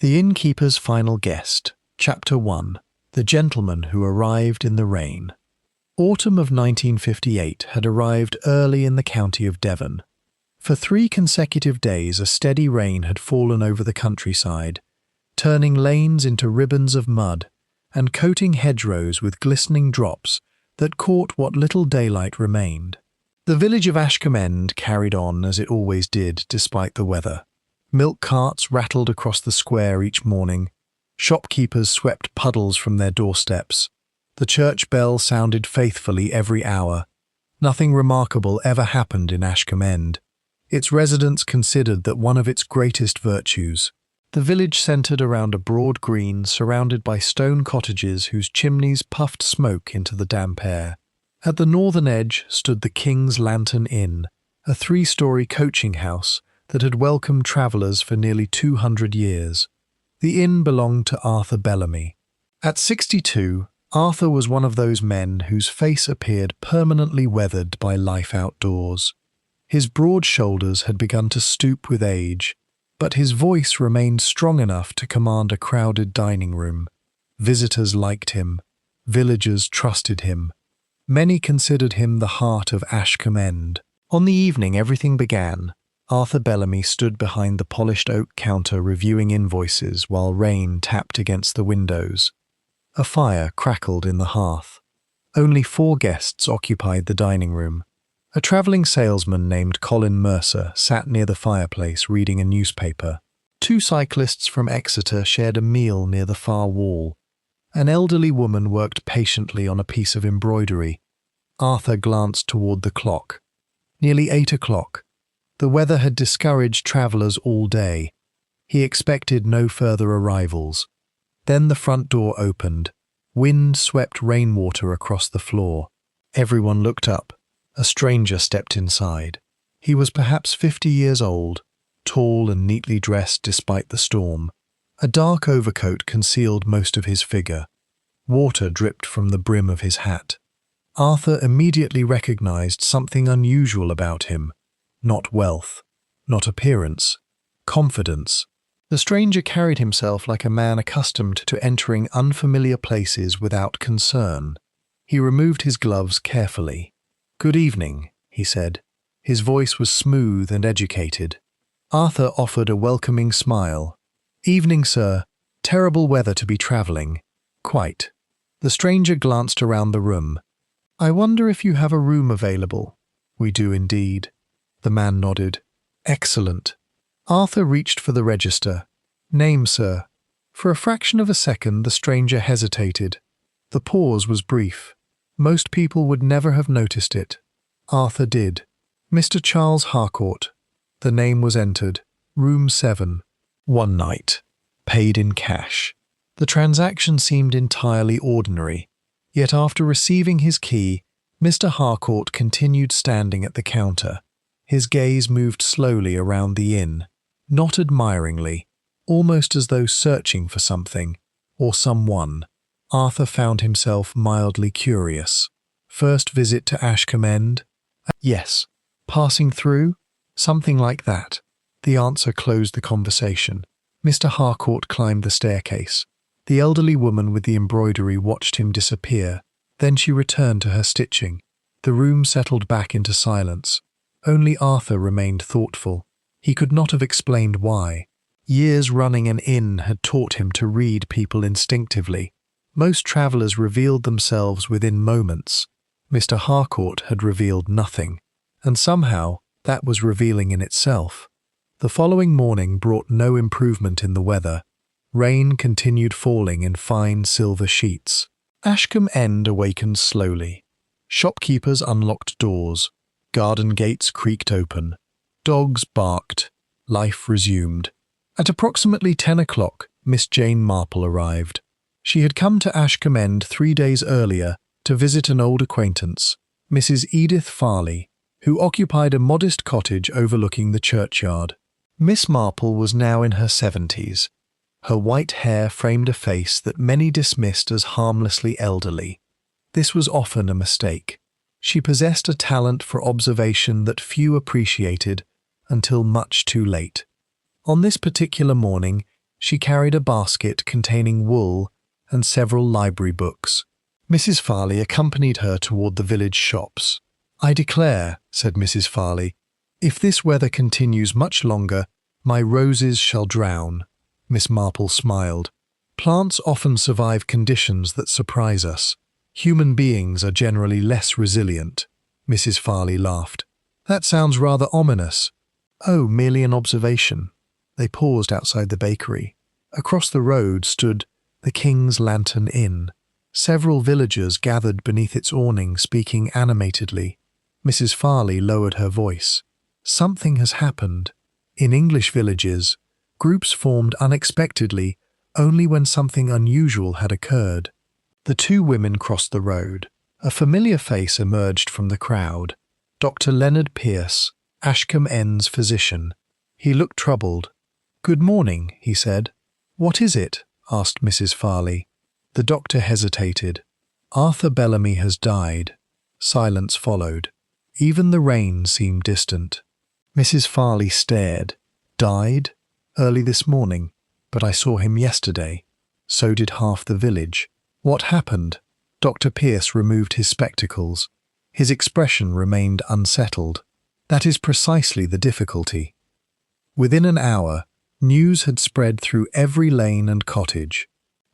The Innkeeper's Final Guest, Chapter 1. The Gentleman Who Arrived in the Rain. Autumn of 1958 had arrived early in the county of Devon. For 3 consecutive days a steady rain had fallen over the countryside, turning lanes into ribbons of mud and coating hedgerows with glistening drops that caught what little daylight remained. The village of Ashcombe End carried on as it always did despite the weather. Milk carts rattled across the square each morning. Shopkeepers swept puddles from their doorsteps. The church bell sounded faithfully every hour. Nothing remarkable ever happened in Ashcombe End. Its residents considered that one of its greatest virtues. The village centred around a broad green surrounded by stone cottages whose chimneys puffed smoke into the damp air. At the northern edge stood the King's Lantern Inn, a 3-storey coaching house that had welcomed travellers for nearly 200 years. The inn belonged to Arthur Bellamy. At 62, Arthur was one of those men whose face appeared permanently weathered by life outdoors. His broad shoulders had begun to stoop with age, but his voice remained strong enough to command a crowded dining room. Visitors liked him. Villagers trusted him. Many considered him the heart of Ashcombe End. On the evening everything began, Arthur Bellamy stood behind the polished oak counter reviewing invoices while rain tapped against the windows. A fire crackled in the hearth. Only 4 guests occupied the dining room. A travelling salesman named Colin Mercer sat near the fireplace reading a newspaper. 2 cyclists from Exeter shared a meal near the far wall. An elderly woman worked patiently on a piece of embroidery. Arthur glanced toward the clock. Nearly 8 o'clock. The weather had discouraged travellers all day. He expected no further arrivals. Then the front door opened. Wind swept rainwater across the floor. Everyone looked up. A stranger stepped inside. He was perhaps 50 years old, tall and neatly dressed despite the storm. A dark overcoat concealed most of his figure. Water dripped from the brim of his hat. Arthur immediately recognized something unusual about him. Not wealth, not appearance, confidence. The stranger carried himself like a man accustomed to entering unfamiliar places without concern. He removed his gloves carefully. "Good evening," he said. His voice was smooth and educated. Arthur offered a welcoming smile. "Evening, sir. Terrible weather to be travelling." "Quite." The stranger glanced around the room. "I wonder if you have a room available." "We do indeed." The man nodded. "Excellent." Arthur reached for the register. "Name, sir." For a fraction of a second the stranger hesitated. The pause was brief. Most people would never have noticed it. Arthur did. "Mr. Charles Harcourt." The name was entered. Room 7. 1 night. Paid in cash. The transaction seemed entirely ordinary. Yet after receiving his key, Mr. Harcourt continued standing at the counter. His gaze moved slowly around the inn, not admiringly, almost as though searching for something, or someone. Arthur found himself mildly curious. First visit to Ashcombe End? Yes. Passing through? Something like that. The answer closed the conversation. Mr. Harcourt climbed the staircase. The elderly woman with the embroidery watched him disappear. Then she returned to her stitching. The room settled back into silence. Only Arthur remained thoughtful. He could not have explained why. Years running an inn had taught him to read people instinctively. Most travellers revealed themselves within moments. Mr. Harcourt had revealed nothing, and somehow that was revealing in itself. The following morning brought no improvement in the weather. Rain continued falling in fine silver sheets. Ashcombe End awakened slowly. Shopkeepers unlocked doors. Garden gates creaked open. Dogs barked. Life resumed. At approximately 10 o'clock, Miss Jane Marple arrived. She had come to Ashcombe End 3 days earlier to visit an old acquaintance, Mrs. Edith Farley, who occupied a modest cottage overlooking the churchyard. Miss Marple was now in her 70s. Her white hair framed a face that many dismissed as harmlessly elderly. This was often a mistake. She possessed a talent for observation that few appreciated until much too late. On this particular morning, She carried a basket containing wool and several library books. Mrs. Farley accompanied her toward the village shops. "I declare," said Mrs. Farley, "if this weather continues much longer, my roses shall drown." Miss Marple smiled. "Plants often survive conditions that surprise us. Human beings are generally less resilient." Mrs. Farley laughed. "That sounds rather ominous." "Oh, merely an observation." They paused outside the bakery. Across the road stood the King's Lantern Inn. Several villagers gathered beneath its awning, speaking animatedly. Mrs. Farley lowered her voice. "Something has happened. In English villages, groups formed unexpectedly only when something unusual had occurred." The two women crossed the road. A familiar face emerged from the crowd. Dr. Leonard Pierce, Ashcombe End's physician. He looked troubled. "Good morning," he said. "What is it?" asked Mrs. Farley. The doctor hesitated. "Arthur Bellamy has died." Silence followed. Even the rain seemed distant. Mrs. Farley stared. "Died? Early this morning. But I saw him yesterday. So did half the village. What happened?" Dr. Pierce removed his spectacles. His expression remained unsettled. "That is precisely the difficulty." Within an hour, news had spread through every lane and cottage.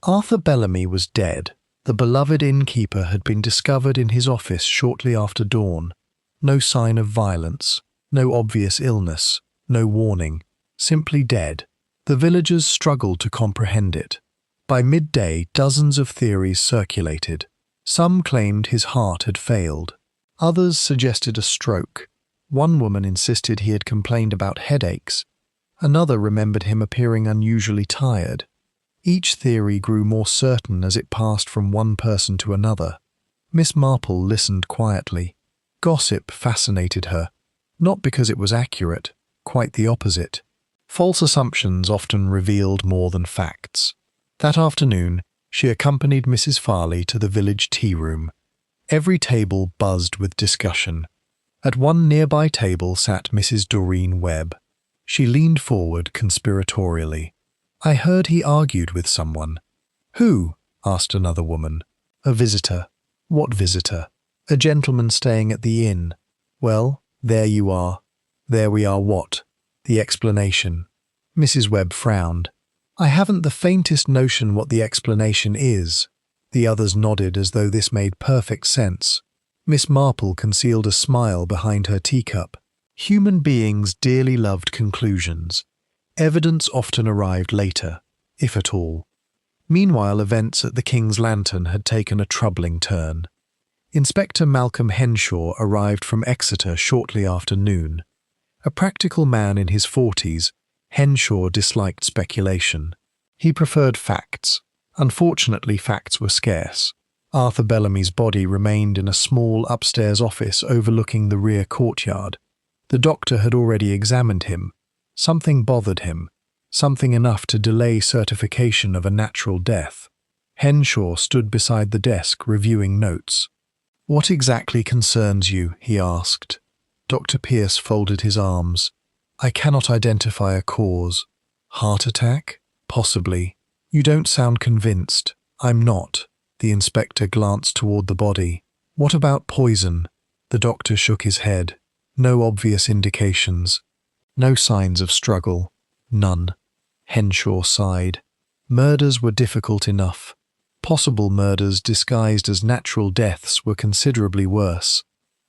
Arthur Bellamy was dead. The beloved innkeeper had been discovered in his office shortly after dawn. No sign of violence, no obvious illness, no warning, simply dead. The villagers struggled to comprehend it. By midday, dozens of theories circulated. Some claimed his heart had failed. Others suggested a stroke. One woman insisted he had complained about headaches. Another remembered him appearing unusually tired. Each theory grew more certain as it passed from one person to another. Miss Marple listened quietly. Gossip fascinated her, not because it was accurate, quite the opposite. False assumptions often revealed more than facts. That afternoon, she accompanied Mrs. Farley to the village tea room. Every table buzzed with discussion. At one nearby table sat Mrs. Doreen Webb. She leaned forward conspiratorially. "I heard he argued with someone." "Who?" asked another woman. "A visitor." "What visitor?" "A gentleman staying at the inn." "Well, there you are." "There we are what?" "The explanation." Mrs. Webb frowned. "I haven't the faintest notion what the explanation is." The others nodded as though this made perfect sense. Miss Marple concealed a smile behind her teacup. Human beings dearly loved conclusions. Evidence often arrived later, if at all. Meanwhile, events at the King's Lantern had taken a troubling turn. Inspector Malcolm Henshaw arrived from Exeter shortly after noon. A practical man in his 40s, Henshaw disliked speculation. He preferred facts. Unfortunately, facts were scarce. Arthur Bellamy's body remained in a small upstairs office overlooking the rear courtyard. The doctor had already examined him. Something bothered him, something enough to delay certification of a natural death. Henshaw stood beside the desk reviewing notes. "What exactly concerns you?" he asked. Dr. Pierce folded his arms. "I cannot identify a cause." "Heart attack?" "Possibly." "You don't sound convinced." "I'm not." The inspector glanced toward the body. "What about poison?" The doctor shook his head. "No obvious indications." "No signs of struggle?" "None." Henshaw sighed. Murders were difficult enough. Possible murders disguised as natural deaths were considerably worse.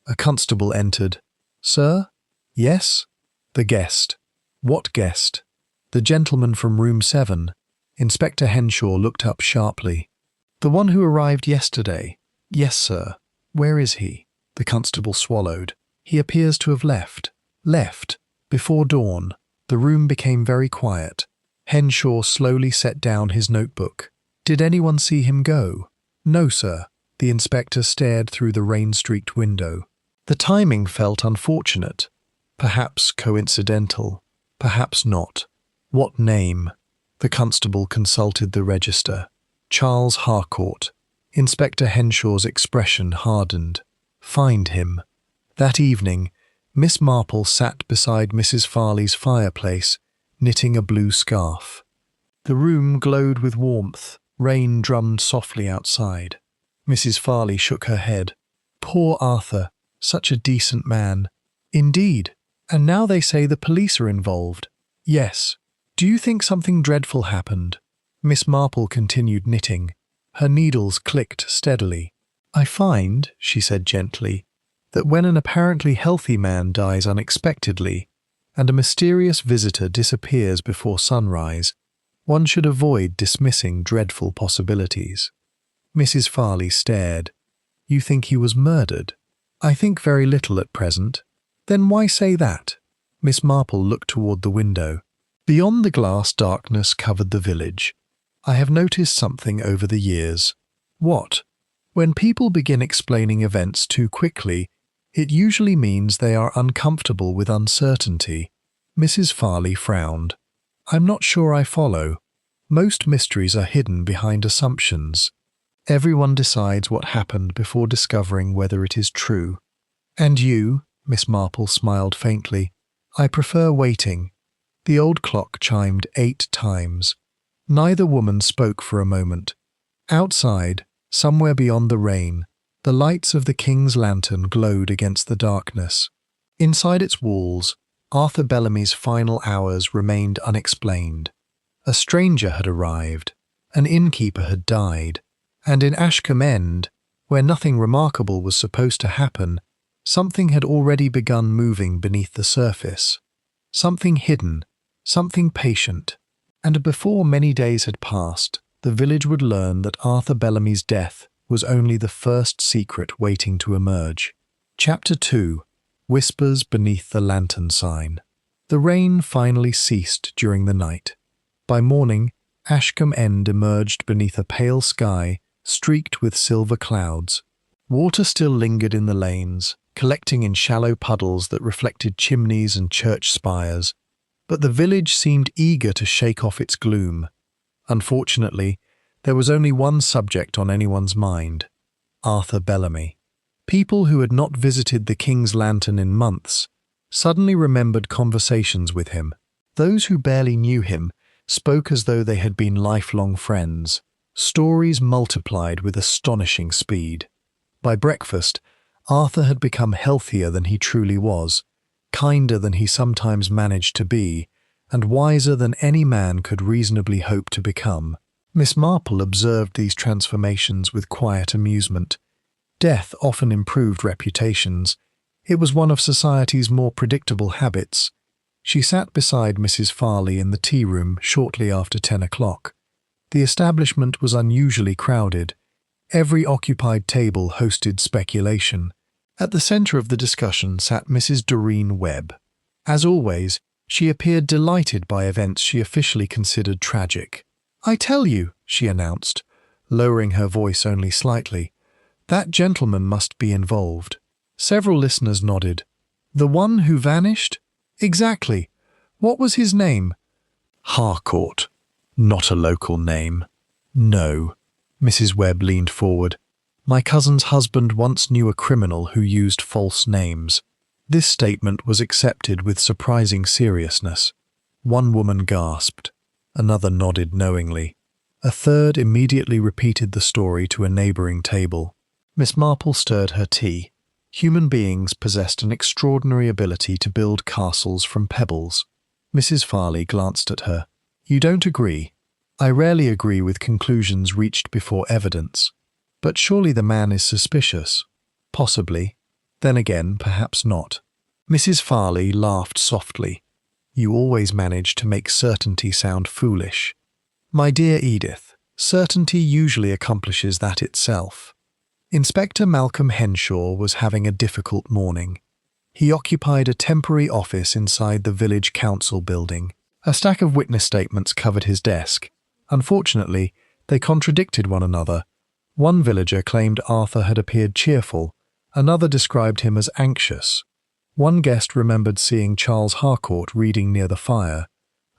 A constable entered. "Sir?" "Yes?" "The guest." "What guest?" "The gentleman from room 7. Inspector Henshaw looked up sharply. "The one who arrived yesterday?" "Yes, sir." "Where is he?" The constable swallowed. "He appears to have left." "Left?" "Before dawn." The room became very quiet. Henshaw slowly set down his notebook. "Did anyone see him go?" "No, sir." The inspector stared through the rain-streaked window. The timing felt unfortunate. Perhaps coincidental. Perhaps not. "What name?" The constable consulted the register. "Charles Harcourt." Inspector Henshaw's expression hardened. "Find him." That evening, Miss Marple sat beside Mrs. Farley's fireplace, knitting a blue scarf. The room glowed with warmth. Rain drummed softly outside. Mrs. Farley shook her head. Poor Arthur, such a decent man. Indeed. And now they say the police are involved. Yes. Do you think something dreadful happened? Miss Marple continued knitting. Her needles clicked steadily. I find, she said gently, that when an apparently healthy man dies unexpectedly, and a mysterious visitor disappears before sunrise, one should avoid dismissing dreadful possibilities. Mrs. Farley stared. You think he was murdered? I think very little at present. Then why say that? Miss Marple looked toward the window. Beyond the glass, darkness covered the village. I have noticed something over the years. What? When people begin explaining events too quickly, it usually means they are uncomfortable with uncertainty. Mrs. Farley frowned. I'm not sure I follow. Most mysteries are hidden behind assumptions. Everyone decides what happened before discovering whether it is true. And you, Miss Marple smiled faintly, I prefer waiting. The old clock chimed 8 times. Neither woman spoke for a moment. Outside, somewhere beyond the rain, the lights of the king's lantern glowed against the darkness. Inside its walls, Arthur Bellamy's final hours remained unexplained. A stranger had arrived, an innkeeper had died, and in Ashcombe End, where nothing remarkable was supposed to happen, something had already begun moving beneath the surface. Something hidden, something patient. And before many days had passed, the village would learn that Arthur Bellamy's death was only the first secret waiting to emerge. Chapter 2. Whispers Beneath the Lantern Sign. The rain finally ceased during the night. By morning, Ashcombe End emerged beneath a pale sky streaked with silver clouds. Water still lingered in the lanes, collecting in shallow puddles that reflected chimneys and church spires, but the village seemed eager to shake off its gloom. Unfortunately, there was only one subject on anyone's mind: Arthur Bellamy. People who had not visited the King's Lantern in months suddenly remembered conversations with him. Those who barely knew him spoke as though they had been lifelong friends. Stories multiplied with astonishing speed. By breakfast, Arthur had become healthier than he truly was, kinder than he sometimes managed to be, and wiser than any man could reasonably hope to become. Miss Marple observed these transformations with quiet amusement. Death often improved reputations. It was one of society's more predictable habits. She sat beside Mrs. Farley in the tea-room shortly after 10 o'clock. The establishment was unusually crowded. Every occupied table hosted speculation. At the centre of the discussion sat Mrs. Doreen Webb. As always, she appeared delighted by events she officially considered tragic. I tell you, she announced, lowering her voice only slightly, that gentleman must be involved. Several listeners nodded. The one who vanished? Exactly. What was his name? Harcourt. Not a local name. No. Mrs. Webb leaned forward. My cousin's husband once knew a criminal who used false names. This statement was accepted with surprising seriousness. One woman gasped. Another nodded knowingly. A third immediately repeated the story to a neighbouring table. Miss Marple stirred her tea. Human beings possessed an extraordinary ability to build castles from pebbles. Mrs. Farley glanced at her. You don't agree? I rarely agree with conclusions reached before evidence. But surely the man is suspicious. Possibly. Then again, perhaps not. Mrs. Farley laughed softly. You always manage to make certainty sound foolish. My dear Edith, certainty usually accomplishes that itself. Inspector Malcolm Henshaw was having a difficult morning. He occupied a temporary office inside the village council building. A stack of witness statements covered his desk. Unfortunately, they contradicted one another. One villager claimed Arthur had appeared cheerful. Another described him as anxious. One guest remembered seeing Charles Harcourt reading near the fire.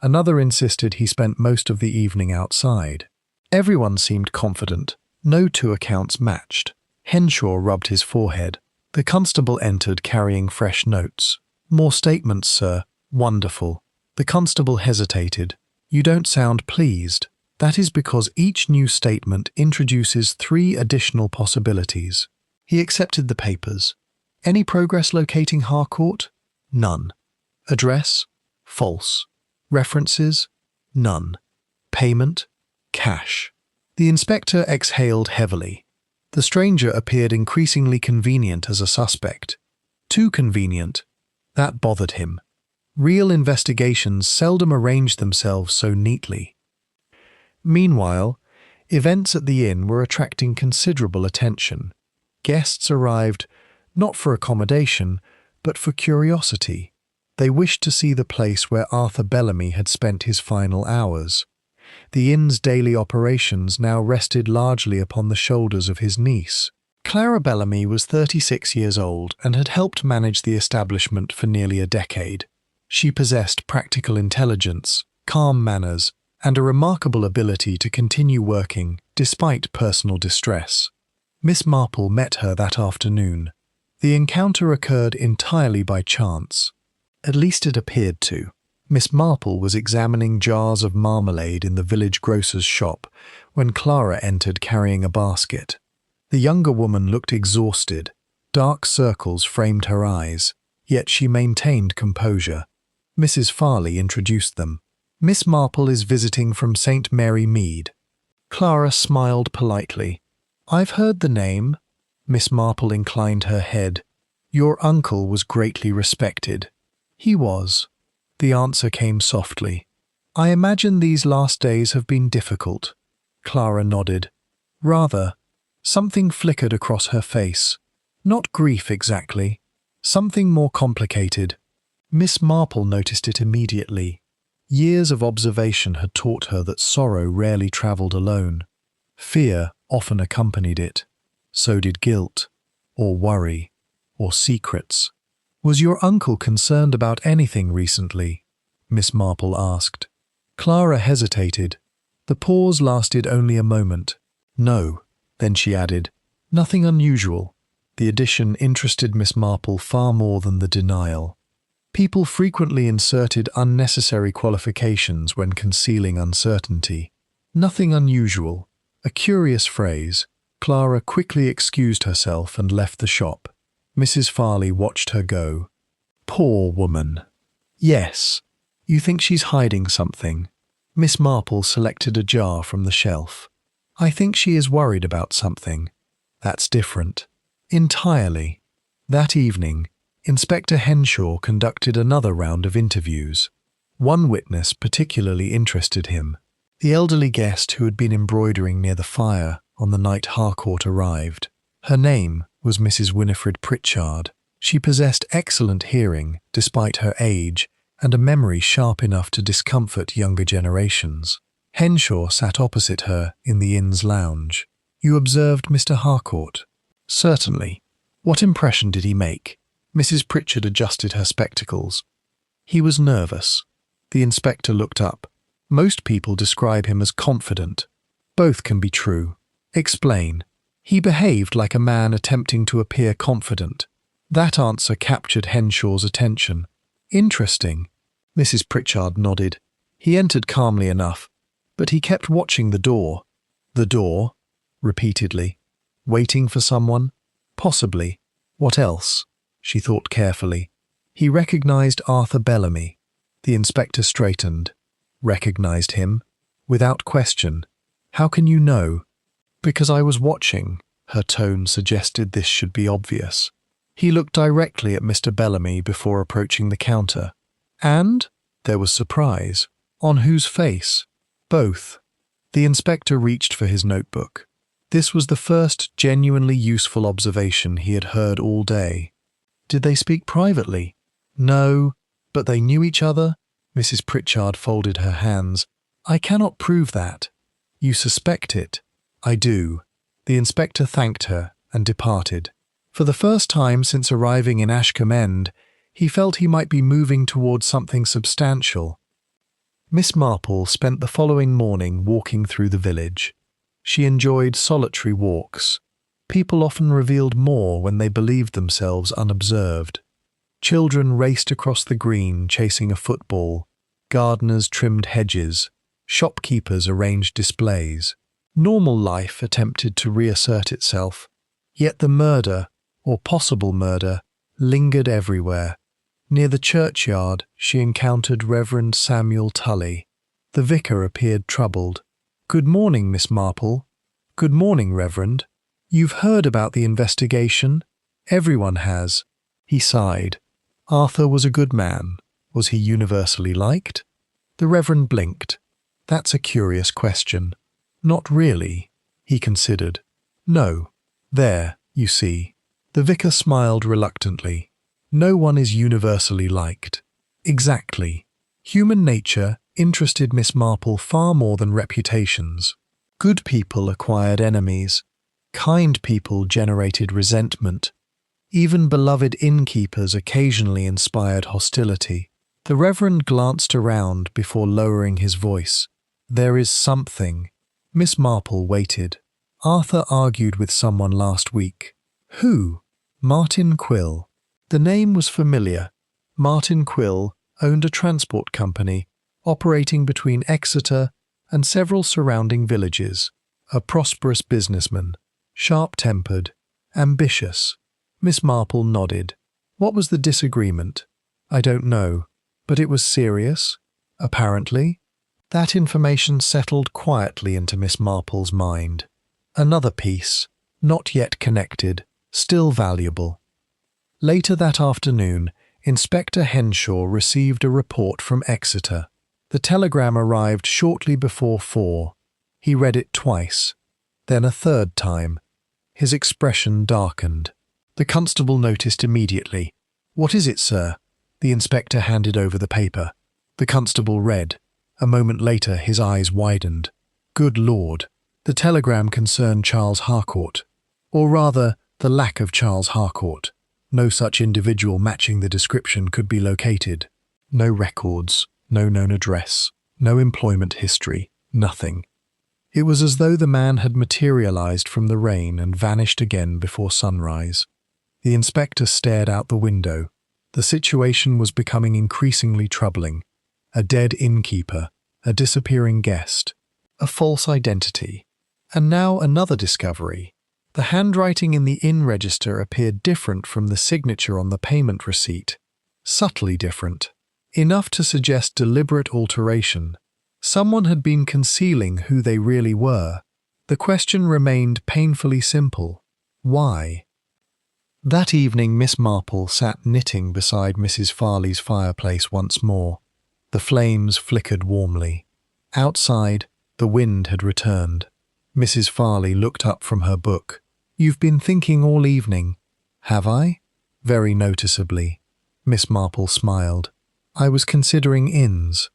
Another insisted he spent most of the evening outside. Everyone seemed confident. No two accounts matched. Henshaw rubbed his forehead. The constable entered carrying fresh notes. More statements, sir. Wonderful. The constable hesitated. You don't sound pleased. That is because each new statement introduces 3 additional possibilities. He accepted the papers. Any progress locating Harcourt? None. Address? False. References? None. Payment? Cash. The inspector exhaled heavily. The stranger appeared increasingly convenient as a suspect. Too convenient. That bothered him. Real investigations seldom arranged themselves so neatly. Meanwhile, events at the inn were attracting considerable attention. Guests arrived not for accommodation, but for curiosity. They wished to see the place where Arthur Bellamy had spent his final hours. The inn's daily operations now rested largely upon the shoulders of his niece. Clara Bellamy was 36 years old and had helped manage the establishment for nearly a decade. She possessed practical intelligence, calm manners, and a remarkable ability to continue working despite personal distress. Miss Marple met her that afternoon. The encounter occurred entirely by chance. At least it appeared to. Miss Marple was examining jars of marmalade in the village grocer's shop when Clara entered carrying a basket. The younger woman looked exhausted. Dark circles framed her eyes, yet she maintained composure. Mrs. Farley introduced them. Miss Marple is visiting from St. Mary Mead. Clara smiled politely. I've heard the name. Miss Marple inclined her head. Your uncle was greatly respected. He was. The answer came softly. I imagine these last days have been difficult. Clara nodded. Rather. Something flickered across her face. Not grief exactly. Something more complicated. Miss Marple noticed it immediately. Years of observation had taught her that sorrow rarely travelled alone. Fear often accompanied it. So did guilt, or worry, or secrets. Was your uncle concerned about anything recently? Miss Marple asked. Clara hesitated. The pause lasted only a moment. No, then she added, nothing unusual. The addition interested Miss Marple far more than the denial. People frequently inserted unnecessary qualifications when concealing uncertainty. Nothing unusual. A curious phrase. Clara quickly excused herself and left the shop. Mrs. Farley watched her go. Poor woman. Yes. You think she's hiding something? Miss Marple selected a jar from the shelf. I think she is worried about something. That's different. Entirely. That evening, Inspector Henshaw conducted another round of interviews. One witness particularly interested him. The elderly guest who had been embroidering near the fire on the night Harcourt arrived. Her name was Mrs. Winifred Pritchard. She possessed excellent hearing, despite her age, and a memory sharp enough to discomfort younger generations. Henshaw sat opposite her in the inn's lounge. You observed Mr. Harcourt? Certainly. What impression did he make? Mrs. Pritchard adjusted her spectacles. He was nervous. The inspector looked up. Most people describe him as confident. Both can be true. Explain. He behaved like a man attempting to appear confident. That answer captured Henshaw's attention. Interesting. Mrs. Pritchard nodded. He entered calmly enough, but he kept watching the door. The door? Repeatedly. Waiting for someone? Possibly. What else? She thought carefully. He recognized Arthur Bellamy. The inspector straightened. Recognized him? Without question. How can you know? Because I was watching. Her tone suggested this should be obvious. He looked directly at Mr. Bellamy before approaching the counter. And? There was surprise. On whose face? Both. The inspector reached for his notebook. This was the first genuinely useful observation he had heard all day. Did they speak privately? No, but they knew each other? Mrs. Pritchard folded her hands. I cannot prove that. You suspect it? I do. The inspector thanked her and departed. For the first time since arriving in Ashcombe End, he felt he might be moving towards something substantial. Miss Marple spent the following morning walking through the village. She enjoyed solitary walks. People often revealed more when they believed themselves unobserved. Children raced across the green chasing a football. Gardeners trimmed hedges. Shopkeepers arranged displays. Normal life attempted to reassert itself, yet the murder, or possible murder, lingered everywhere. Near the churchyard, she encountered Reverend Samuel Tully. The vicar appeared troubled. "Good morning, Miss Marple." "Good morning, Reverend. You've heard about the investigation?" "Everyone has." He sighed. "Arthur was a good man. Was he universally liked?" The Reverend blinked. "That's a curious question." "Not really," he considered. "No. There, you see." The vicar smiled reluctantly. "No one is universally liked." "Exactly. Human nature interested Miss Marple far more than reputations. Good people acquired enemies. Kind people generated resentment. Even beloved innkeepers occasionally inspired hostility." The Reverend glanced around before lowering his voice. "There is something." Miss Marple waited. "Arthur argued with someone last week." "Who?" "Martin Quill." The name was familiar. Martin Quill owned a transport company operating between Exeter and several surrounding villages. A prosperous businessman, sharp-tempered, ambitious. Miss Marple nodded. "What was the disagreement?" "I don't know, but it was serious, apparently." That information settled quietly into Miss Marple's mind. Another piece, not yet connected, still valuable. Later that afternoon, Inspector Henshaw received a report from Exeter. The telegram arrived shortly before 4. He read it twice, then a third time. His expression darkened. The constable noticed immediately. "What is it, sir?" The inspector handed over the paper. The constable read. A moment later, his eyes widened. "Good Lord!" The telegram concerned Charles Harcourt. Or rather, the lack of Charles Harcourt. No such individual matching the description could be located. No records, no known address, no employment history, nothing. It was as though the man had materialized from the rain and vanished again before sunrise. The inspector stared out the window. The situation was becoming increasingly troubling. A dead innkeeper, a disappearing guest, a false identity. And now another discovery. The handwriting in the inn register appeared different from the signature on the payment receipt. Subtly different. Enough to suggest deliberate alteration. Someone had been concealing who they really were. The question remained painfully simple. Why? That evening Miss Marple sat knitting beside Mrs. Farley's fireplace once more. The flames flickered warmly. Outside, the wind had returned. Mrs. Farley looked up from her book. "You've been thinking all evening." "Have I?" "Very noticeably." Miss Marple smiled. "I was considering inns."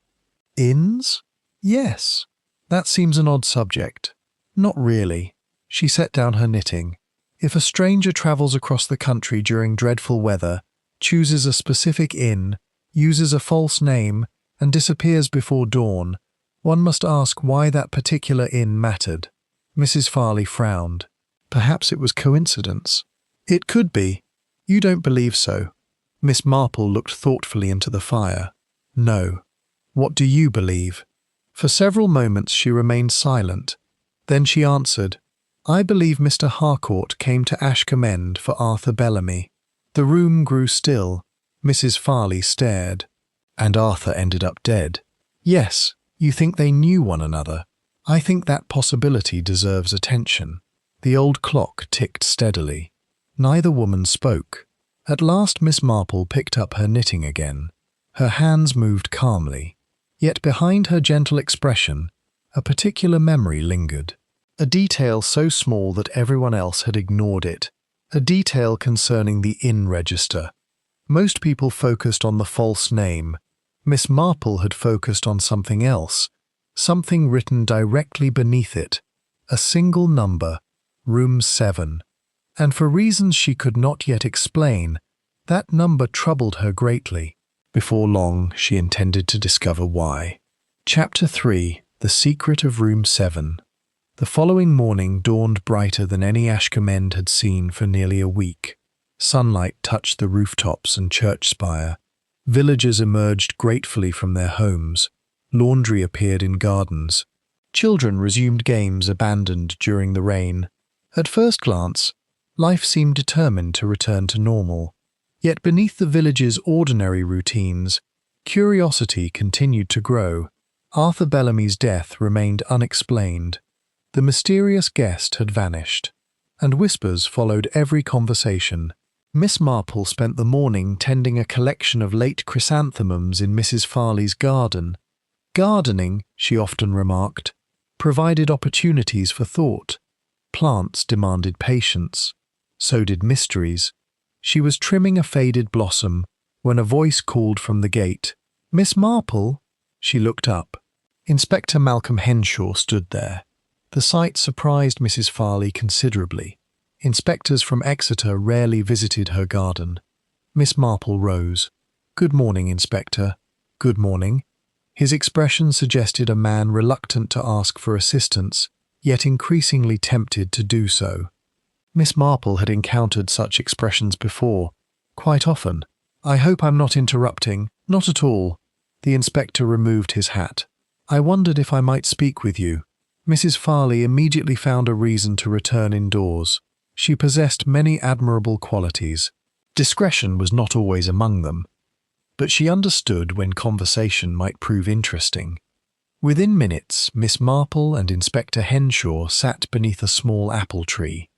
"Inns?" "Yes. That seems an odd subject." "Not really." She set down her knitting. "If a stranger travels across the country during dreadful weather, chooses a specific inn, uses a false name, and disappears before dawn, one must ask why that particular inn mattered." Mrs. Farley frowned. "Perhaps it was coincidence." "It could be." "You don't believe so." Miss Marple looked thoughtfully into the fire. "No." "What do you believe?" For several moments she remained silent. Then she answered, "I believe Mr. Harcourt came to Ashcombe End for Arthur Bellamy." The room grew still. Mrs. Farley stared. "And Arthur ended up dead?" "Yes. You think they knew one another?" "I think that possibility deserves attention." The old clock ticked steadily. Neither woman spoke. At last Miss Marple picked up her knitting again. Her hands moved calmly. Yet behind her gentle expression, a particular memory lingered. A detail so small that everyone else had ignored it. A detail concerning the inn register. Most people focused on the false name. Miss Marple had focused on something else. Something written directly beneath it. A single number. Room 7. And for reasons she could not yet explain, that number troubled her greatly. Before long, she intended to discover why. Chapter 3. The Secret of Room 7. The following morning dawned brighter than any Ashcombe End had seen for nearly a week. Sunlight touched the rooftops and church spire. Villagers emerged gratefully from their homes. Laundry appeared in gardens. Children resumed games abandoned during the rain. At first glance, life seemed determined to return to normal. Yet beneath the village's ordinary routines, curiosity continued to grow. Arthur Bellamy's death remained unexplained. The mysterious guest had vanished, and whispers followed every conversation. Miss Marple spent the morning tending a collection of late chrysanthemums in Mrs. Farley's garden. Gardening, she often remarked, provided opportunities for thought. Plants demanded patience. So did mysteries. She was trimming a faded blossom when a voice called from the gate. "Miss Marple?" She looked up. Inspector Malcolm Henshaw stood there. The sight surprised Mrs. Farley considerably. Inspectors from Exeter rarely visited her garden. Miss Marple rose. "Good morning, Inspector." "Good morning." His expression suggested a man reluctant to ask for assistance, yet increasingly tempted to do so. Miss Marple had encountered such expressions before, quite often. "I hope I'm not interrupting." "Not at all." The inspector removed his hat. "I wondered if I might speak with you." Mrs. Farley immediately found a reason to return indoors. She possessed many admirable qualities. Discretion was not always among them, but she understood when conversation might prove interesting. Within minutes, Miss Marple and Inspector Henshaw sat beneath a small apple tree.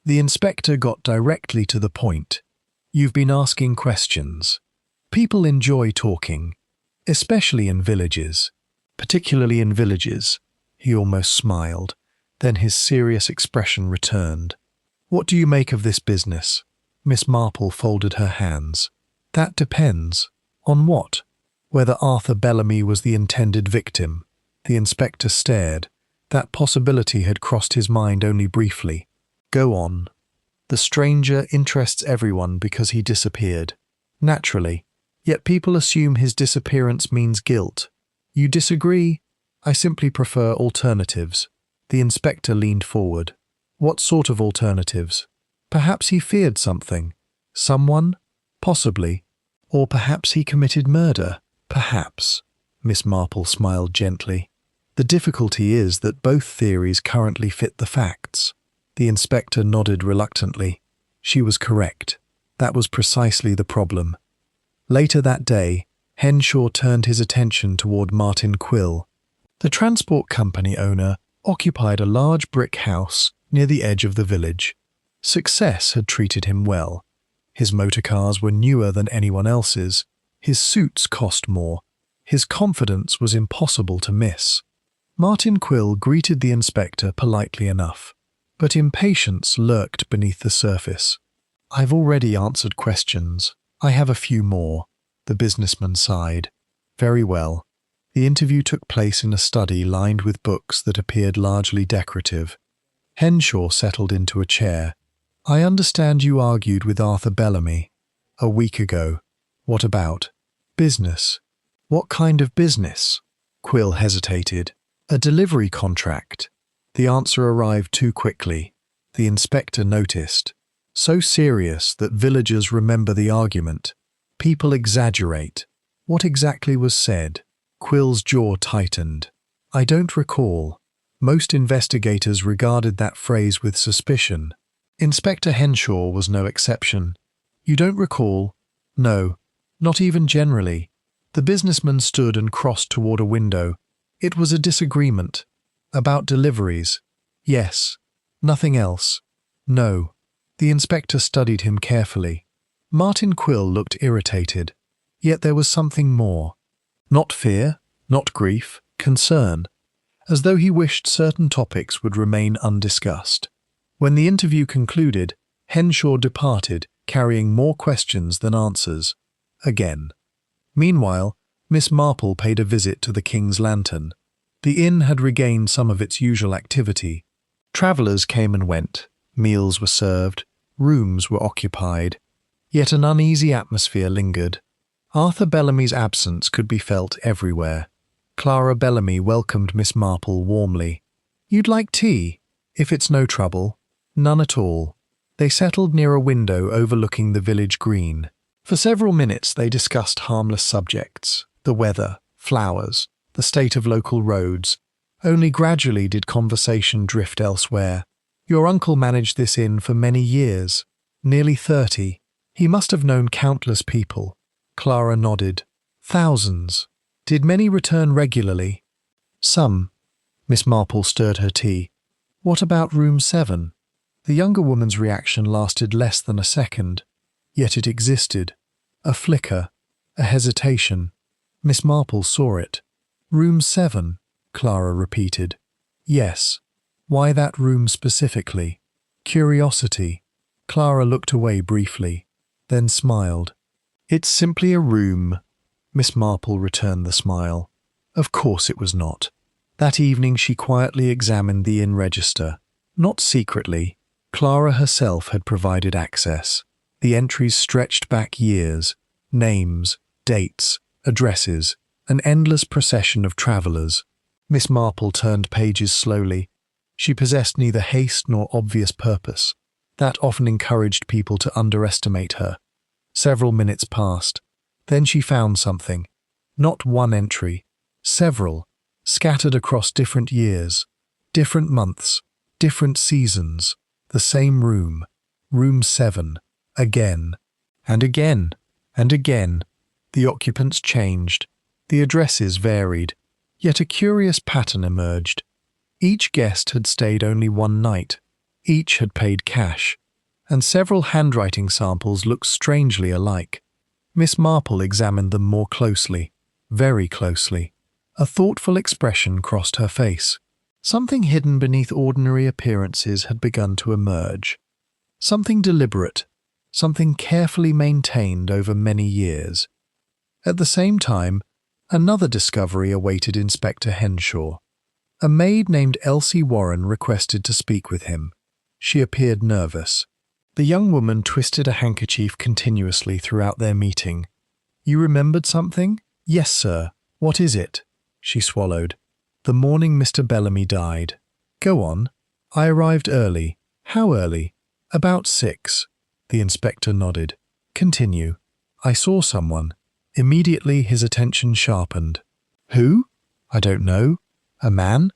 The inspector got directly to the point. "You've been asking questions. People enjoy talking, especially in villages. Particularly in villages." He almost smiled. Then his serious expression returned. "What do you make of this business?" Miss Marple folded her hands. "That depends." "On what?" "Whether Arthur Bellamy was the intended victim." The inspector stared. That possibility had crossed his mind only briefly. "Go on." "The stranger interests everyone because he disappeared." "Naturally. Yet people assume his disappearance means guilt." "You disagree?" "I simply prefer alternatives." The inspector leaned forward. "What sort of alternatives?" "Perhaps he feared something." "Someone?" "Possibly." "Or perhaps he committed murder." "Perhaps." Miss Marple smiled gently. "The difficulty is that both theories currently fit the facts." The inspector nodded reluctantly. She was correct. That was precisely the problem. Later that day, Henshaw turned his attention toward Martin Quill. The transport company owner occupied a large brick house near the edge of the village. Success had treated him well. His motorcars were newer than anyone else's. His suits cost more. His confidence was impossible to miss. Martin Quill greeted the inspector politely enough, but impatience lurked beneath the surface. "I've already answered questions. I have a few more." The businessman sighed. "Very well." The interview took place in a study lined with books that appeared largely decorative. Henshaw settled into a chair. "I understand you argued with Arthur Bellamy." "A week ago." "What about?" "Business." "What kind of business?" Quill hesitated. "A delivery contract." The answer arrived too quickly. The inspector noticed. So serious that villagers remember the argument. People exaggerate. What exactly was said? Quill's jaw tightened. "I don't recall." Most investigators regarded that phrase with suspicion. Inspector Henshaw was no exception. "You don't recall?" "No, not even generally." The businessman stood and crossed toward a window. "It was a disagreement." "About deliveries?" "Yes." "Nothing else?" "No." The inspector studied him carefully. Martin Quill looked irritated. Yet there was something more. Not fear, not grief, concern, as though he wished certain topics would remain undiscussed. When the interview concluded, Henshaw departed, carrying more questions than answers. Again. Meanwhile, Miss Marple paid a visit to the King's Lantern. The inn had regained some of its usual activity. Travellers came and went. Meals were served. Rooms were occupied. Yet an uneasy atmosphere lingered. Arthur Bellamy's absence could be felt everywhere. Clara Bellamy welcomed Miss Marple warmly. "You'd like tea? If it's no trouble." "None at all." They settled near a window overlooking the village green. For several minutes they discussed harmless subjects: the weather, flowers, the state of local roads. Only gradually did conversation drift elsewhere. Your uncle managed this inn for many years, nearly 30. He must have known countless people. Clara nodded. Thousands. Did many return regularly? Some. Miss Marple stirred her tea. What about room 7? The younger woman's reaction lasted less than a second, yet it existed. A flicker, a hesitation. Miss Marple saw it. Room 7, Clara repeated. Yes. Why that room specifically? Curiosity. Clara looked away briefly, then smiled. It's simply a room. Miss Marple returned the smile. Of course it was not. That evening she quietly examined the inn register. Not secretly. Clara herself had provided access. The entries stretched back years. Names, dates, addresses, an endless procession of travellers. Miss Marple turned pages slowly. She possessed neither haste nor obvious purpose. That often encouraged people to underestimate her. Several minutes passed. Then she found something. Not one entry. Several, scattered across different years, different months, different seasons. The same room. Room 7. Again. And again. And again. The occupants changed. The addresses varied. Yet a curious pattern emerged. Each guest had stayed only one night. Each had paid cash. And several handwriting samples looked strangely alike. Miss Marple examined them more closely. Very closely. A thoughtful expression crossed her face. Something hidden beneath ordinary appearances had begun to emerge. Something deliberate. Something carefully maintained over many years. At the same time, another discovery awaited Inspector Henshaw. A maid named Elsie Warren requested to speak with him. She appeared nervous. The young woman twisted a handkerchief continuously throughout their meeting. You remembered something? Yes, sir. What is it? She swallowed. The morning Mr. Bellamy died. Go on. I arrived early. How early? About 6. The inspector nodded. Continue. I saw someone. Immediately his attention sharpened. Who? I don't know. A man?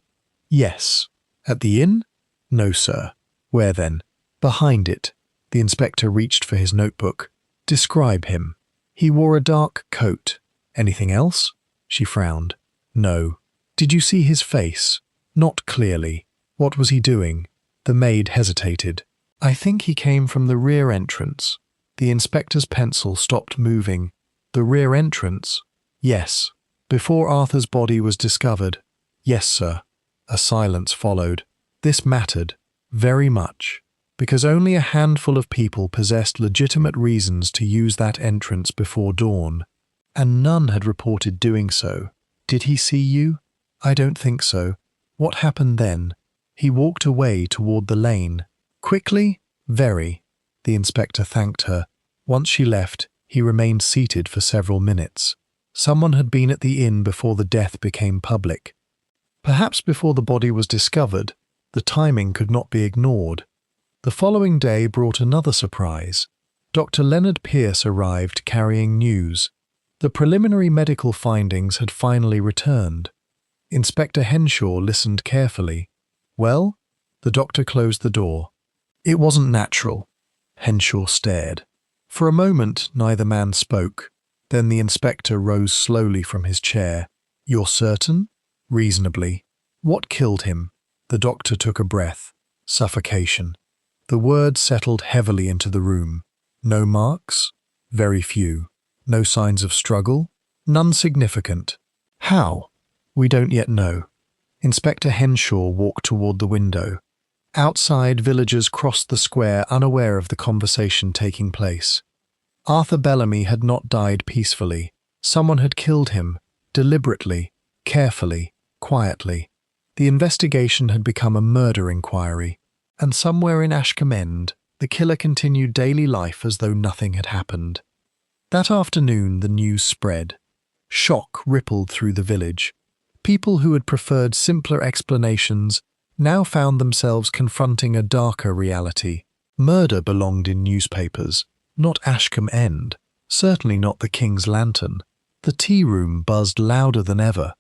Yes. At the inn? No, sir. Where then? Behind it. The inspector reached for his notebook. Describe him. He wore a dark coat. Anything else? She frowned. No. Did you see his face? Not clearly. What was he doing? The maid hesitated. I think he came from the rear entrance. The inspector's pencil stopped moving. The rear entrance? Yes. Before Arthur's body was discovered? Yes, sir. A silence followed. This mattered. Very much. Because only a handful of people possessed legitimate reasons to use that entrance before dawn. And none had reported doing so. Did he see you? I don't think so. What happened then? He walked away toward the lane. Quickly? Very. The inspector thanked her. Once she left, he remained seated for several minutes. Someone had been at the inn before the death became public. Perhaps before the body was discovered. The timing could not be ignored. The following day brought another surprise. Dr. Leonard Pierce arrived carrying news. The preliminary medical findings had finally returned. Inspector Henshaw listened carefully. Well? The doctor closed the door. It wasn't natural. Henshaw stared. For a moment, neither man spoke. Then the inspector rose slowly from his chair. You're certain? Reasonably. What killed him? The doctor took a breath. Suffocation. The word settled heavily into the room. No marks? Very few. No signs of struggle? None significant. How? We don't yet know. Inspector Henshaw walked toward the window. Outside, villagers crossed the square unaware of the conversation taking place. Arthur Bellamy had not died peacefully. Someone had killed him, deliberately, carefully, quietly. The investigation had become a murder inquiry, and somewhere in Ashcombe End, the killer continued daily life as though nothing had happened. That afternoon, the news spread. Shock rippled through the village. People who had preferred simpler explanations now found themselves confronting a darker reality. Murder belonged in newspapers, not Ashcombe End, certainly not the King's Lantern. The tea room buzzed louder than ever.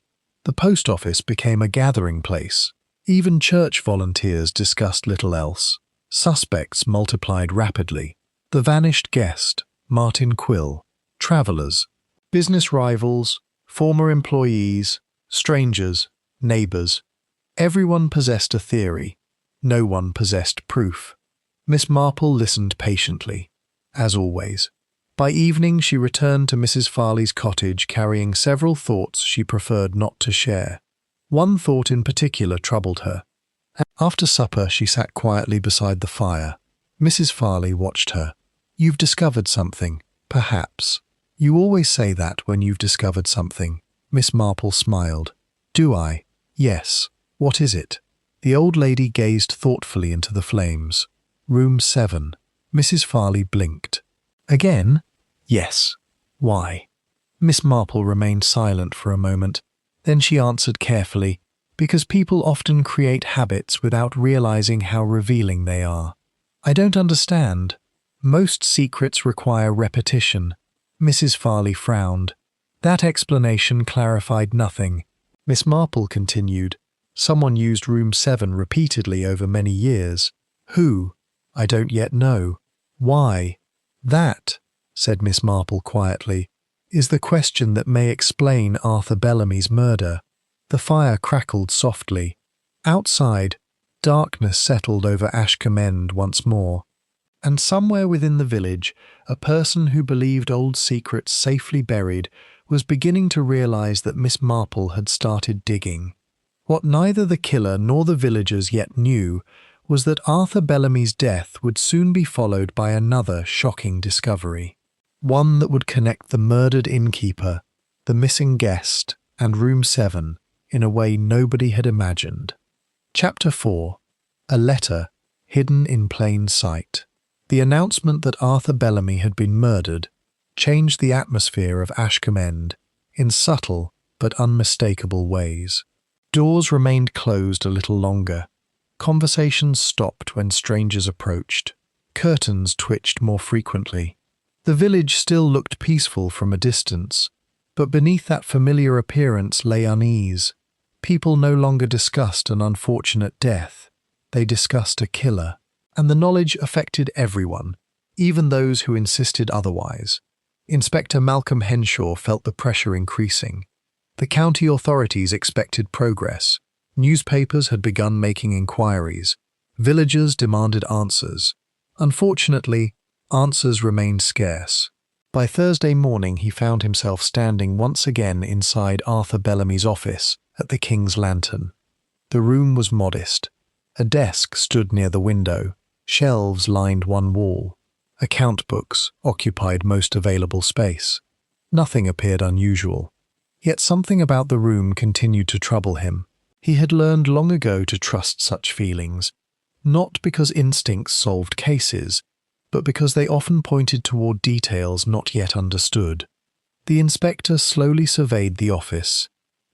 The post office became a gathering place. Even church volunteers discussed little else. Suspects multiplied rapidly. The vanished guest, Martin Quill, travellers, business rivals, former employees, strangers, neighbours. Everyone possessed a theory. No one possessed proof. Miss Marple listened patiently, as always. By evening she returned to Mrs. Farley's cottage carrying several thoughts she preferred not to share. One thought in particular troubled her. After supper she sat quietly beside the fire. Mrs. Farley watched her. "You've discovered something, perhaps. You always say that when you've discovered something." Miss Marple smiled. "Do I? Yes. What is it?" The old lady gazed thoughtfully into the flames. "Room 7. Mrs. Farley blinked. "Again?" "Yes. Why?" Miss Marple remained silent for a moment. Then she answered carefully, "Because people often create habits without realizing how revealing they are." "I don't understand." "Most secrets require repetition." Mrs. Farley frowned. That explanation clarified nothing. Miss Marple continued, "Someone used room 7 repeatedly over many years. Who? I don't yet know. Why?" "That," said Miss Marple quietly, "is the question that may explain Arthur Bellamy's murder." The fire crackled softly. Outside, darkness settled over Ashcombe End once more. And somewhere within the village, a person who believed old secrets safely buried was beginning to realize that Miss Marple had started digging. What neither the killer nor the villagers yet knew was that Arthur Bellamy's death would soon be followed by another shocking discovery. One that would connect the murdered innkeeper, the missing guest, and room 7 in a way nobody had imagined. Chapter 4. A Letter Hidden in Plain Sight. The announcement that Arthur Bellamy had been murdered changed the atmosphere of Ashcombe End in subtle but unmistakable ways. Doors remained closed a little longer. Conversations stopped when strangers approached. Curtains twitched more frequently. The village still looked peaceful from a distance, but beneath that familiar appearance lay unease. People no longer discussed an unfortunate death. They discussed a killer. And the knowledge affected everyone, even those who insisted otherwise. Inspector Malcolm Henshaw felt the pressure increasing. The county authorities expected progress. Newspapers had begun making inquiries. Villagers demanded answers. Unfortunately, answers remained scarce. By Thursday morning he found himself standing once again inside Arthur Bellamy's office at the King's Lantern. The room was modest. A desk stood near the window. Shelves lined one wall. Account books occupied most available space. Nothing appeared unusual. Yet something about the room continued to trouble him. He had learned long ago to trust such feelings, not because instincts solved cases, but because they often pointed toward details not yet understood. The inspector slowly surveyed the office.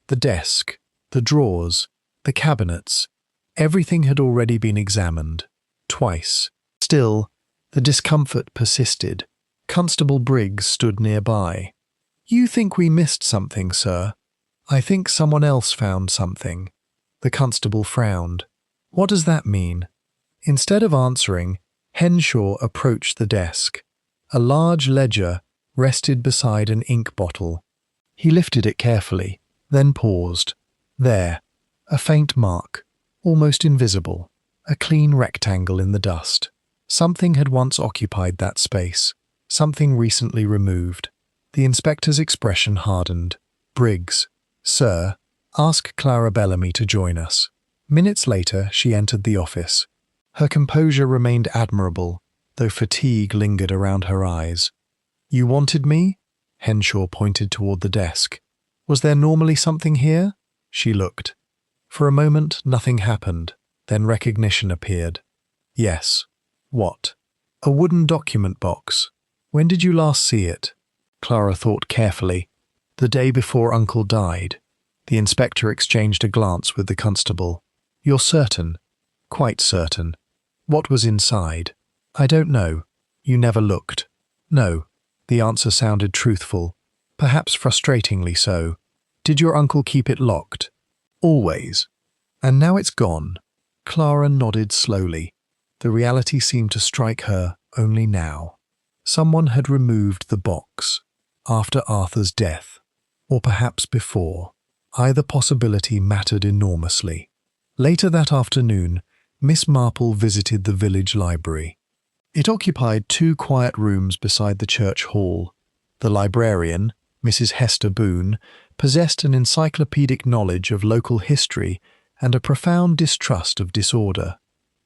The desk, the drawers, the cabinets, everything had already been examined. Twice. Still, the discomfort persisted. Constable Briggs stood nearby. "You think we missed something, sir?" "I think someone else found something." The constable frowned. "What does that mean?" Instead of answering, Henshaw approached the desk. A large ledger rested beside an ink bottle. He lifted it carefully, then paused. There, a faint mark, almost invisible. A clean rectangle in the dust. Something had once occupied that space, something recently removed. The inspector's expression hardened. "Briggs, sir, ask Clara Bellamy to join us." Minutes later, she entered the office. Her composure remained admirable, though fatigue lingered around her eyes. "You wanted me?" Henshaw pointed toward the desk. "Was there normally something here?" She looked. For a moment, nothing happened. Then recognition appeared. "Yes." "What?" "A wooden document box." "When did you last see it?" Clara thought carefully. "The day before Uncle died." The inspector exchanged a glance with the constable. "You're certain?" "Quite certain." "What was inside?" "I don't know." "You never looked?" "No." The answer sounded truthful, perhaps frustratingly so. Did your uncle keep it locked? Always. And now it's gone. Clara nodded slowly. The reality seemed to strike her only now. Someone had removed the box, after Arthur's death, or perhaps before. Either possibility mattered enormously. Later that afternoon, Miss Marple visited the village library. It occupied 2 quiet rooms beside the church hall. The librarian, Mrs. Hester Boone, possessed an encyclopedic knowledge of local history and a profound distrust of disorder.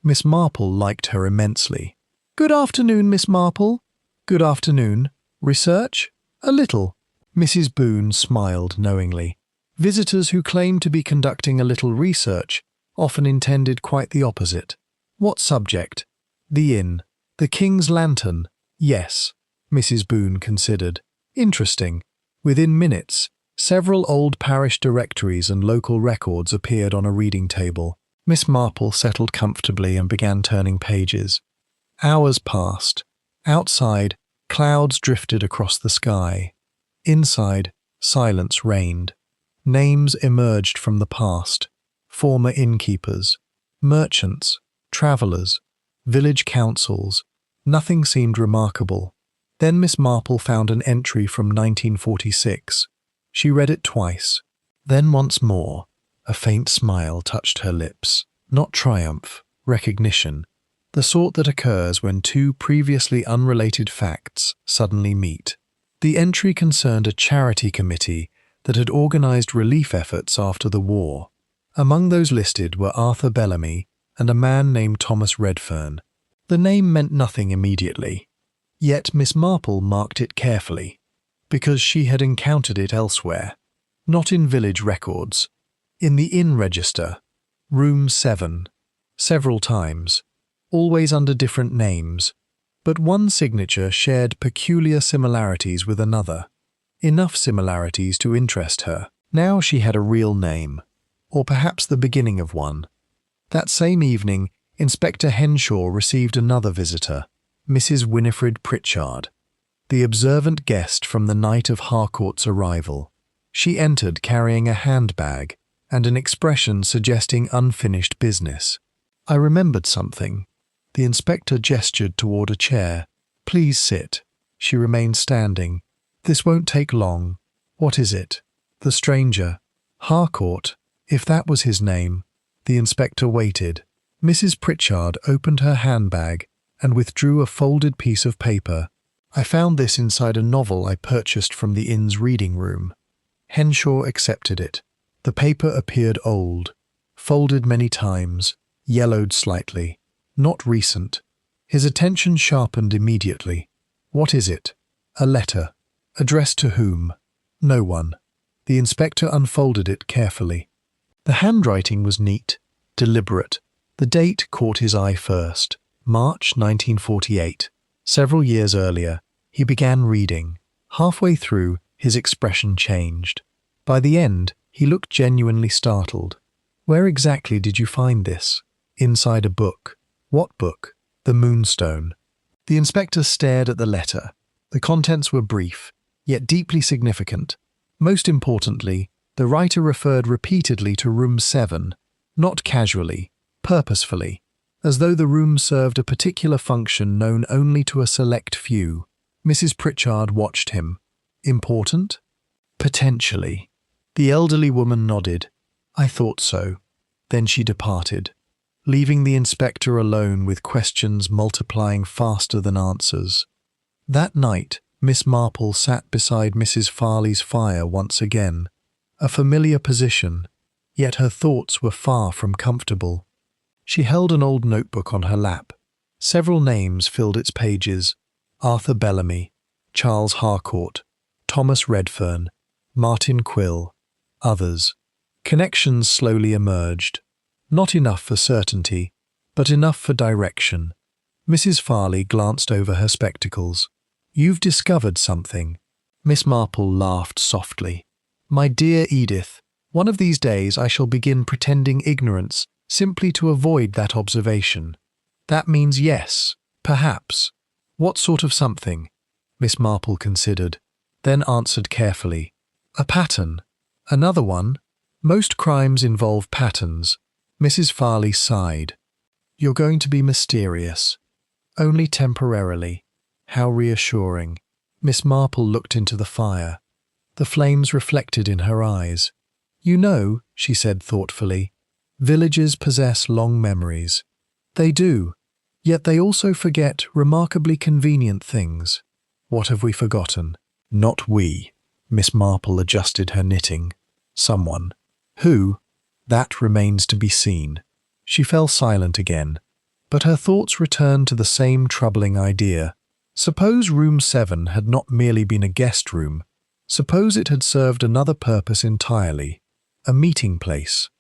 Miss Marple liked her immensely. "Good afternoon, Miss Marple." "Good afternoon. Research?" "A little." Mrs. Boone smiled knowingly. Visitors who claimed to be conducting a little research often intended quite the opposite. "What subject?" "The inn." "The King's Lantern?" "Yes." Mrs. Boone considered. "Interesting." Within minutes, several old parish directories and local records appeared on a reading table. Miss Marple settled comfortably and began turning pages. Hours passed. Outside, clouds drifted across the sky. Inside, silence reigned. Names emerged from the past. Former innkeepers, merchants, travellers, village councils. Nothing seemed remarkable. Then Miss Marple found an entry from 1946. She read it twice. Then once more. A faint smile touched her lips. Not triumph, recognition. The sort that occurs when 2 previously unrelated facts suddenly meet. The entry concerned a charity committee that had organised relief efforts after the war. Among those listed were Arthur Bellamy and a man named Thomas Redfern. The name meant nothing immediately. Yet Miss Marple marked it carefully, because she had encountered it elsewhere. Not in village records. In the inn register. Room 7. Several times. Always under different names. But one signature shared peculiar similarities with another. Enough similarities to interest her. Now she had a real name. Or perhaps the beginning of one. That same evening, Inspector Henshaw received another visitor, Mrs. Winifred Pritchard, the observant guest from the night of Harcourt's arrival. She entered carrying a handbag and an expression suggesting unfinished business. I remembered something. The inspector gestured toward a chair. "Please sit." She remained standing. "This won't take long." "What is it?" "The stranger." "Harcourt, if that was his name." The inspector waited. Mrs. Pritchard opened her handbag and withdrew a folded piece of paper. "I found this inside a novel I purchased from the inn's reading room." Henshaw accepted it. The paper appeared old, folded many times, yellowed slightly. Not recent. His attention sharpened immediately. "What is it?" "A letter." "Addressed to whom?" "No one." The inspector unfolded it carefully. The handwriting was neat, deliberate. The date caught his eye first. March 1948. Several years earlier, he began reading. Halfway through, his expression changed. By the end, he looked genuinely startled. "Where exactly did you find this?" "Inside a book." "What book?" "The Moonstone." The inspector stared at the letter. The contents were brief, yet deeply significant. Most importantly, the writer referred repeatedly to Room 7, not casually, purposefully, as though the room served a particular function known only to a select few. Mrs. Pritchard watched him. "Important?" "Potentially." The elderly woman nodded. "I thought so." Then she departed, leaving the inspector alone with questions multiplying faster than answers. That night, Miss Marple sat beside Mrs. Farley's fire once again, a familiar position, yet her thoughts were far from comfortable. She held an old notebook on her lap. Several names filled its pages: Arthur Bellamy, Charles Harcourt, Thomas Redfern, Martin Quill, others. Connections slowly emerged. Not enough for certainty, but enough for direction. Mrs. Farley glanced over her spectacles. "You've discovered something." Miss Marple laughed softly. "My dear Edith, one of these days I shall begin pretending ignorance simply to avoid that observation. That means yes, perhaps." "What sort of something?" Miss Marple considered, then answered carefully. "A pattern." Another one. Most crimes involve patterns. Mrs. Farley sighed. You're going to be mysterious. Only temporarily. How reassuring. Miss Marple looked into the fire. The flames reflected in her eyes. You know, she said thoughtfully, villages possess long memories. They do, yet they also forget remarkably convenient things. What have we forgotten? Not we. Miss Marple adjusted her knitting. Someone. Who? That remains to be seen. She fell silent again, but her thoughts returned to the same troubling idea. Suppose room 7 had not merely been a guest room. Suppose it had served another purpose entirely. A meeting place.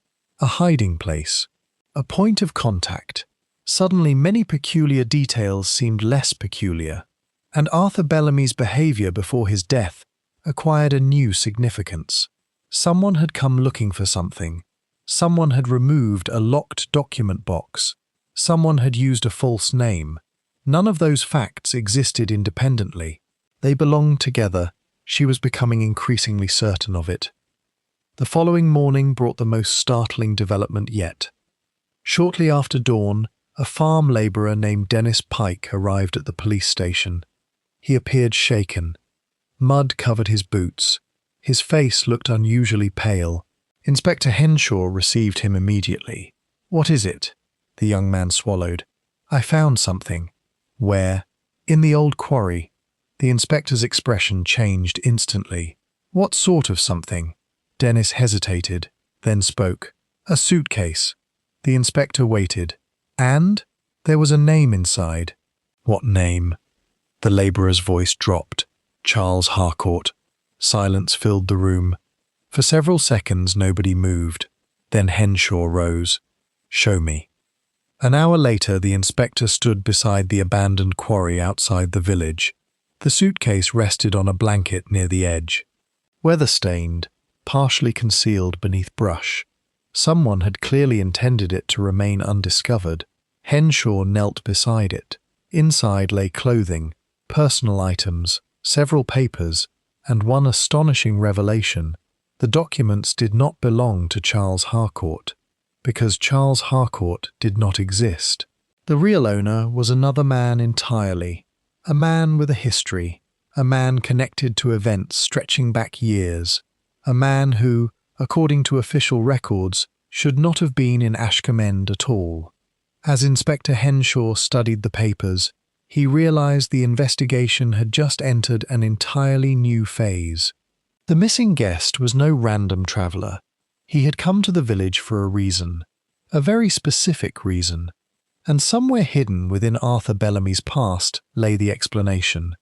A hiding place. A point of contact. Suddenly many peculiar details seemed less peculiar, and Arthur Bellamy's behaviour before his death acquired a new significance. Someone had come looking for something. Someone had removed a locked document box. Someone had used a false name. None of those facts existed independently. They belonged together. She was becoming increasingly certain of it. The following morning brought the most startling development yet. Shortly after dawn, a farm labourer named Dennis Pike arrived at the police station. He appeared shaken. Mud covered his boots. His face looked unusually pale. Inspector Henshaw received him immediately. What is it? The young man swallowed. I found something. Where? In the old quarry. The inspector's expression changed instantly. What sort of something? Dennis hesitated, then spoke. A suitcase. The inspector waited. And? There was a name inside. What name? The labourer's voice dropped. Charles Harcourt. Silence filled the room. For several seconds nobody moved. Then Henshaw rose. Show me. An hour later the inspector stood beside the abandoned quarry outside the village. The suitcase rested on a blanket near the edge. Weather-stained, partially concealed beneath brush. Someone had clearly intended it to remain undiscovered. Henshaw knelt beside it. Inside lay clothing, personal items, several papers, and one astonishing revelation. The documents did not belong to Charles Harcourt, because Charles Harcourt did not exist. The real owner was another man entirely. A man with a history, a man connected to events stretching back years, a man who, according to official records, should not have been in Ashcombe at all. As Inspector Henshaw studied the papers, he realized the investigation had just entered an entirely new phase. The missing guest was no random traveller. He had come to the village for a reason, a very specific reason. And somewhere hidden within Arthur Bellamy's past lay the explanation.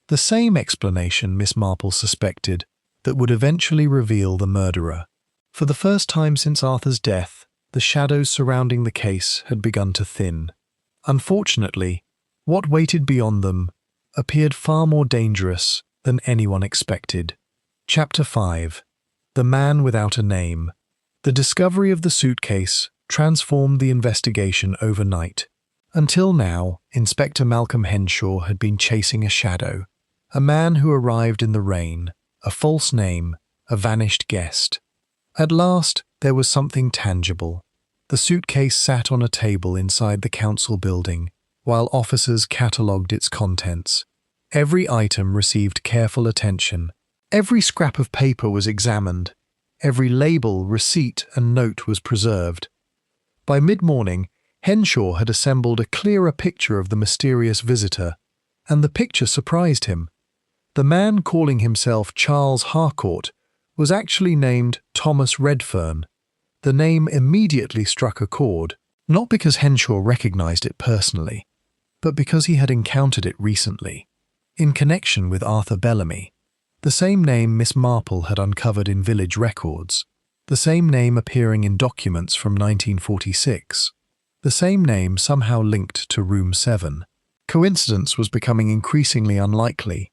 The same explanation Miss Marple suspected that would eventually reveal the murderer. For the first time since Arthur's death, the shadows surrounding the case had begun to thin. Unfortunately, what waited beyond them appeared far more dangerous than anyone expected. Chapter 5. The Man Without a Name. The discovery of the suitcase transformed the investigation overnight. Until now, Inspector Malcolm Henshaw had been chasing a shadow, a man who arrived in the rain, a false name, a vanished guest. At last, there was something tangible. The suitcase sat on a table inside the council building, while officers catalogued its contents. Every item received careful attention. Every scrap of paper was examined. Every label, receipt, and note was preserved. By mid-morning, Henshaw had assembled a clearer picture of the mysterious visitor, and the picture surprised him. The man calling himself Charles Harcourt was actually named Thomas Redfern. The name immediately struck a chord, not because Henshaw recognized it personally, but because he had encountered it recently, in connection with Arthur Bellamy. The same name Miss Marple had uncovered in village records. The same name appearing in documents from 1946. The same name somehow linked to Room 7. Coincidence was becoming increasingly unlikely.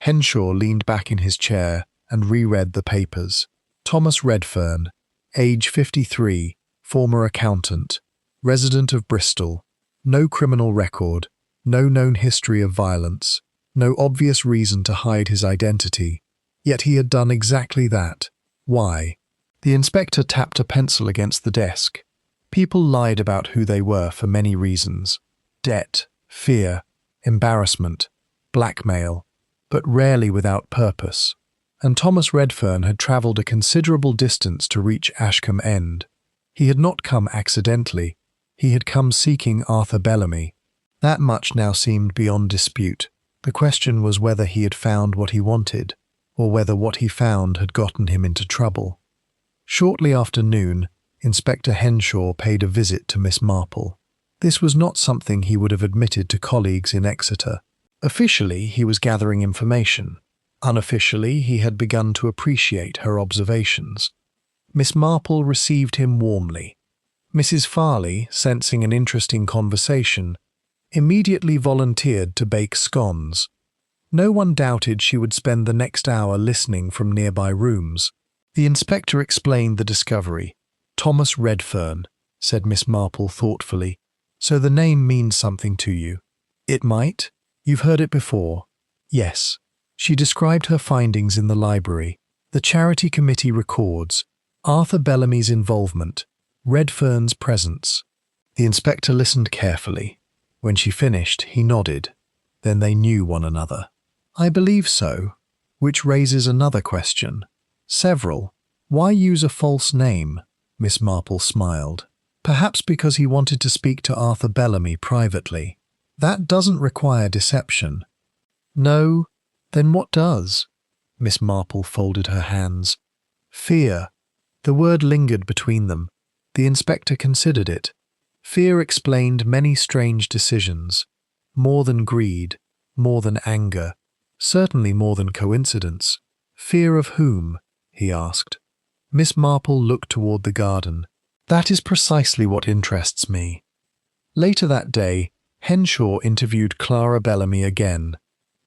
Henshaw leaned back in his chair and reread the papers. Thomas Redfern, age 53, former accountant, resident of Bristol, no criminal record, no known history of violence, no obvious reason to hide his identity. Yet he had done exactly that. Why? The inspector tapped a pencil against the desk. People lied about who they were for many reasons. Debt, fear, embarrassment, blackmail, but rarely without purpose. And Thomas Redfern had travelled a considerable distance to reach Ashcombe End. He had not come accidentally. He had come seeking Arthur Bellamy. That much now seemed beyond dispute. The question was whether he had found what he wanted, or whether what he found had gotten him into trouble. Shortly after noon, Inspector Henshaw paid a visit to Miss Marple. This was not something he would have admitted to colleagues in Exeter. Officially, he was gathering information. Unofficially, he had begun to appreciate her observations. Miss Marple received him warmly. Mrs. Farley, sensing an interesting conversation, immediately volunteered to bake scones. No one doubted she would spend the next hour listening from nearby rooms. The inspector explained the discovery. "Thomas Redfern," said Miss Marple thoughtfully. "So the name means something to you." "It might. You've heard it before." "Yes." She described her findings in the library. The charity committee records Arthur Bellamy's involvement, Redfern's presence. The inspector listened carefully. When she finished, he nodded. Then they knew one another. "I believe so," which raises another question. "Several. Why use a false name?" Miss Marple smiled. "Perhaps because he wanted to speak to Arthur Bellamy privately. That doesn't require deception." "No. Then what does?" Miss Marple folded her hands. "Fear." The word lingered between them. The inspector considered it. Fear explained many strange decisions. More than greed, more than anger, certainly more than coincidence. "Fear of whom?" he asked. Miss Marple looked toward the garden. "That is precisely what interests me." Later that day, Henshaw interviewed Clara Bellamy again.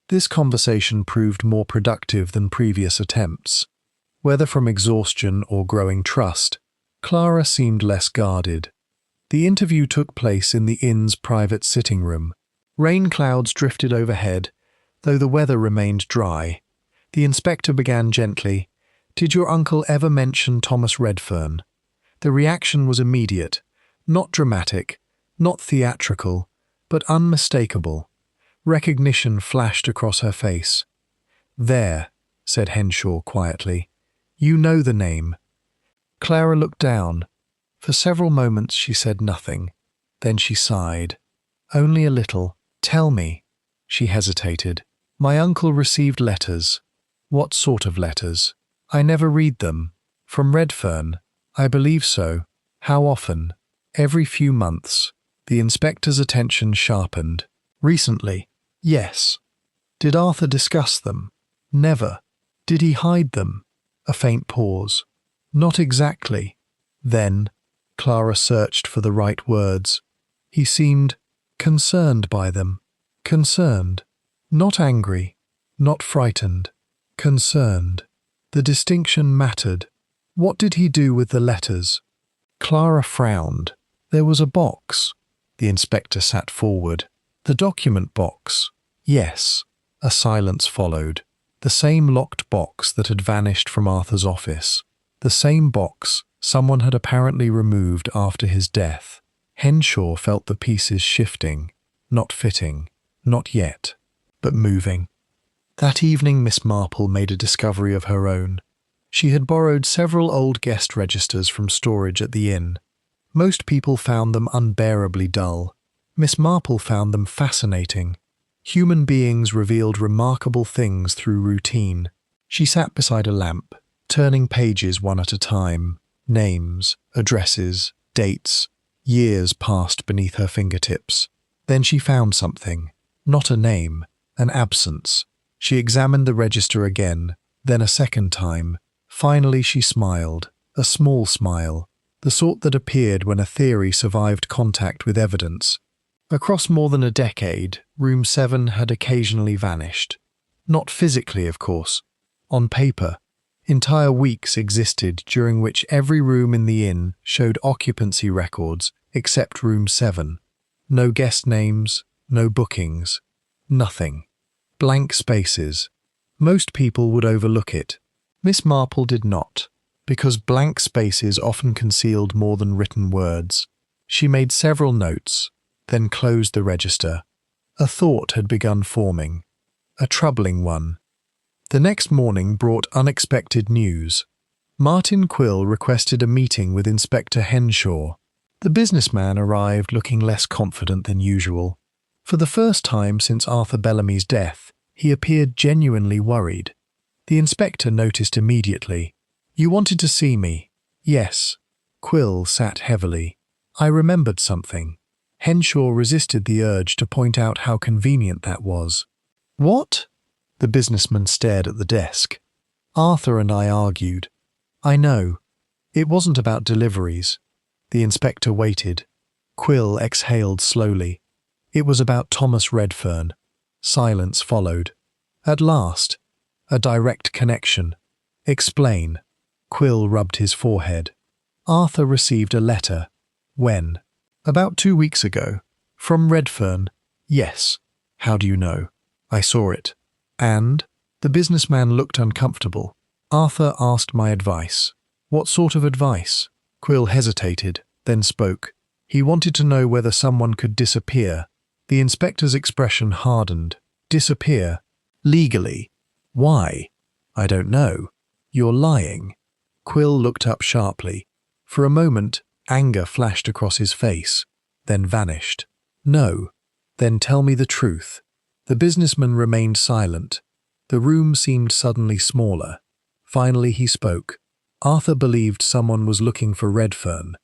This conversation proved more productive than previous attempts. Whether from exhaustion or growing trust, Clara seemed less guarded. The interview took place in the inn's private sitting room. Rain clouds drifted overhead, though the weather remained dry. The inspector began gently. "Did your uncle ever mention Thomas Redfern?" The reaction was immediate, not dramatic, not theatrical, but unmistakable. Recognition flashed across her face. "There," said Henshaw quietly. "You know the name." Clara looked down. For several moments she said nothing. Then she sighed. "Only a little. Tell me." She hesitated. "My uncle received letters." "What sort of letters?" "I never read them." "From Redfern?" "I believe so." "How often?" "Every few months." The inspector's attention sharpened. "Recently?" "Yes." "Did Arthur discuss them?" "Never." "Did he hide them?" A faint pause. "Not exactly." "Then," Clara searched for the right words, "he seemed concerned by them." "Concerned?" "Not angry, not frightened. Concerned." The distinction mattered. "What did he do with the letters?" Clara frowned. "There was a box." The inspector sat forward. "The document box?" "Yes." A silence followed. The same locked box that had vanished from Arthur's office. The same box someone had apparently removed after his death. Henshaw felt the pieces shifting, not fitting, not yet, but moving. That evening Miss Marple made a discovery of her own. She had borrowed several old guest registers from storage at the inn. Most people found them unbearably dull. Miss Marple found them fascinating. Human beings revealed remarkable things through routine. She sat beside a lamp, turning pages one at a time. Names, addresses, dates, years passed beneath her fingertips. Then she found something. Not a name, an absence. She examined the register again, then a second time. Finally she smiled, a small smile, the sort that appeared when a theory survived contact with evidence. Across more than a decade, Room 7 had occasionally vanished. Not physically, of course. On paper, entire weeks existed during which every room in the inn showed occupancy records except Room 7. No guest names, no bookings, nothing. Blank spaces. Most people would overlook it. Miss Marple did not. because blank spaces often concealed more than written words. She made several notes, then closed the register. A thought had begun forming, a troubling one. The next morning brought unexpected news. Martin Quill requested a meeting with Inspector Henshaw. The businessman arrived looking less confident than usual. For the first time since Arthur Bellamy's death, he appeared genuinely worried. The inspector noticed immediately. "You wanted to see me?" "Yes." Quill sat heavily. "I remembered something." Henshaw resisted the urge to point out how convenient that was. "What?" The businessman stared at the desk. "Arthur and I argued." "I know. It wasn't about deliveries." The inspector waited. Quill exhaled slowly. "It was about Thomas Redfern." Silence followed. At last, a direct connection. "Explain." Quill rubbed his forehead. "Arthur received a letter." "When?" "About 2 weeks ago." "From Redfern?" "Yes." "How do you know?" "I saw it." "And?" The businessman looked uncomfortable. "Arthur asked my advice." "What sort of advice?" Quill hesitated, then spoke. "He wanted to know whether someone could disappear." The inspector's expression hardened. "Disappear? Legally? Why?" "I don't know." "You're lying." Quill looked up sharply. For a moment, anger flashed across his face, then vanished. "No." "Then tell me the truth." The businessman remained silent. The room seemed suddenly smaller. Finally he spoke. "Arthur believed someone was looking for Redfern."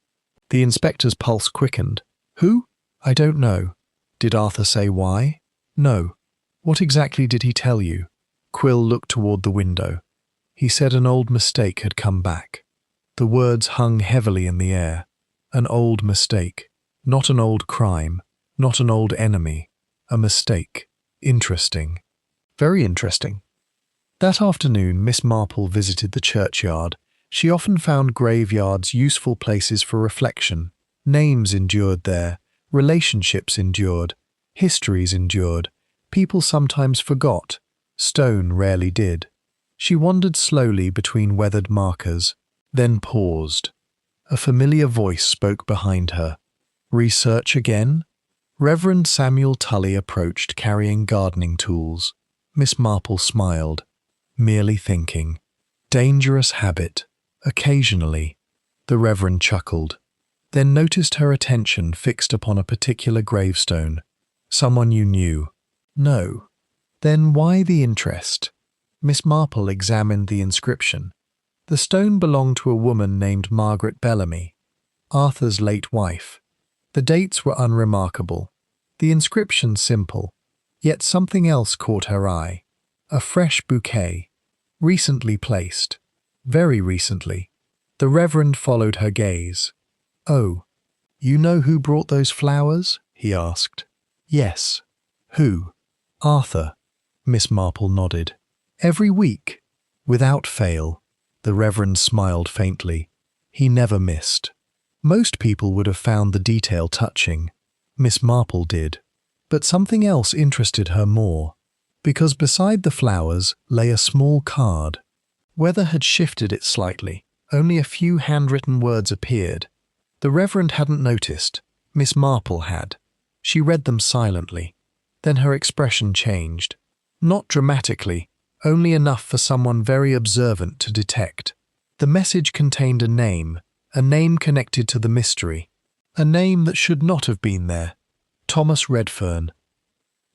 The inspector's pulse quickened. "Who?" "I don't know." "Did Arthur say why?" "No." "What exactly did he tell you?" Quill looked toward the window. "He said an old mistake had come back." The words hung heavily in the air. An old mistake. Not an old crime. Not an old enemy. A mistake. Interesting. Very interesting. That afternoon, Miss Marple visited the churchyard. She often found graveyards useful places for reflection. Names endured there. Relationships endured. Histories endured. People sometimes forgot. Stone rarely did. She wandered slowly between weathered markers, then paused. A familiar voice spoke behind her. "Research again?" Reverend Samuel Tully approached carrying gardening tools. Miss Marple smiled. "Merely thinking." "Dangerous habit." "Occasionally." The Reverend chuckled, then noticed her attention fixed upon a particular gravestone. "Someone you knew?" "No." "Then why the interest?" Miss Marple examined the inscription. The stone belonged to a woman named Margaret Bellamy, Arthur's late wife. The dates were unremarkable, the inscription simple, yet something else caught her eye. A fresh bouquet, recently placed. Very recently. The Reverend followed her gaze. "Oh, you know who brought those flowers?" he asked. "Yes." "Who?" "Arthur." Miss Marple nodded. "Every week?" "Without fail." The Reverend smiled faintly. "He never missed." Most people would have found the detail touching. Miss Marple did. But something else interested her more, because beside the flowers lay a small card. Weather had shifted it slightly. Only a few handwritten words appeared. The Reverend hadn't noticed. Miss Marple had. She read them silently. Then her expression changed. Not dramatically, only enough for someone very observant to detect. The message contained a name connected to the mystery, a name that should not have been there. Thomas Redfern.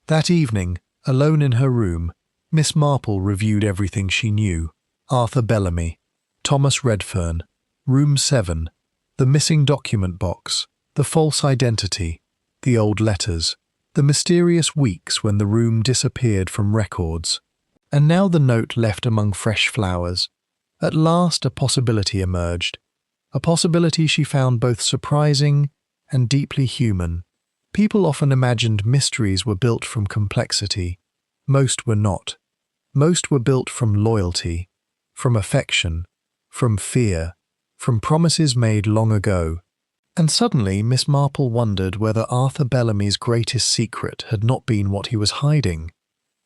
That evening, alone in her room, Miss Marple reviewed everything she knew. Arthur Bellamy, Thomas Redfern, Room 7, the missing document box, the false identity, the old letters, the mysterious weeks when the room disappeared from records. And now the note left among fresh flowers. At last a possibility emerged. A possibility she found both surprising and deeply human. People often imagined mysteries were built from complexity. Most were not. Most were built from loyalty, from affection, from fear, from promises made long ago. And suddenly Miss Marple wondered whether Arthur Bellamy's greatest secret had not been what he was hiding.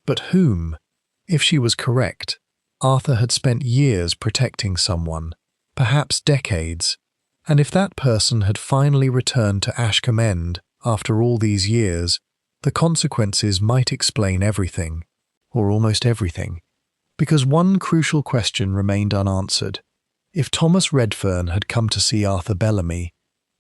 But whom? If she was correct, Arthur had spent years protecting someone, perhaps decades. And if that person had finally returned to Ashcombe End after all these years, the consequences might explain everything, or almost everything, because one crucial question remained unanswered. If Thomas Redfern had come to see Arthur Bellamy,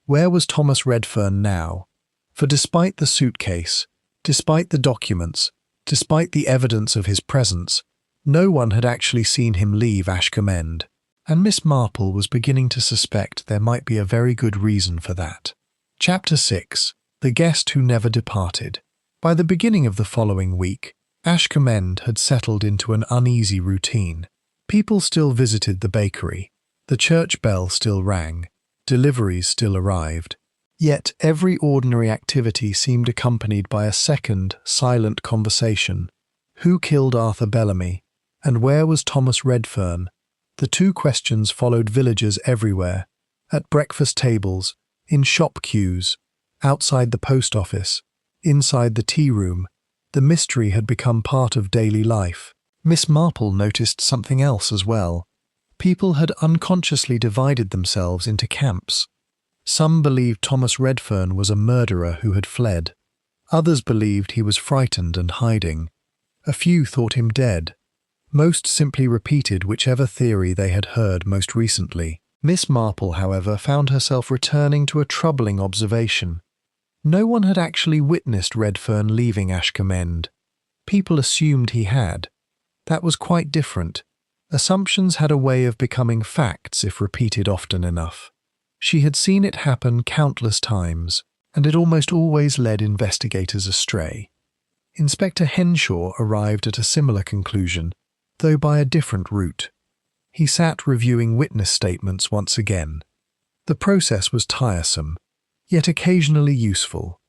where was Thomas Redfern now? For despite the suitcase, despite the documents, despite the evidence of his presence, no one had actually seen him leave Ashcombe End, and Miss Marple was beginning to suspect there might be a very good reason for that. Chapter 6. The Guest Who Never Departed. By the beginning of the following week, Ashcombe End had settled into an uneasy routine. People still visited the bakery, the church bell still rang, deliveries still arrived. Yet every ordinary activity seemed accompanied by a second, silent conversation. Who killed Arthur Bellamy? And where was Thomas Redfern? The two questions followed villagers everywhere, at breakfast tables, in shop queues, outside the post office, inside the tea room. The mystery had become part of daily life. Miss Marple noticed something else as well. People had unconsciously divided themselves into camps. Some believed Thomas Redfern was a murderer who had fled. Others believed he was frightened and hiding. A few thought him dead. Most simply repeated whichever theory they had heard most recently. Miss Marple, however, found herself returning to a troubling observation. No one had actually witnessed Redfern leaving Ashcombe End. People assumed he had. That was quite different. Assumptions had a way of becoming facts if repeated often enough. She had seen it happen countless times, and it almost always led investigators astray. Inspector Henshaw arrived at a similar conclusion, though by a different route. He sat reviewing witness statements once again. The process was tiresome, yet occasionally useful.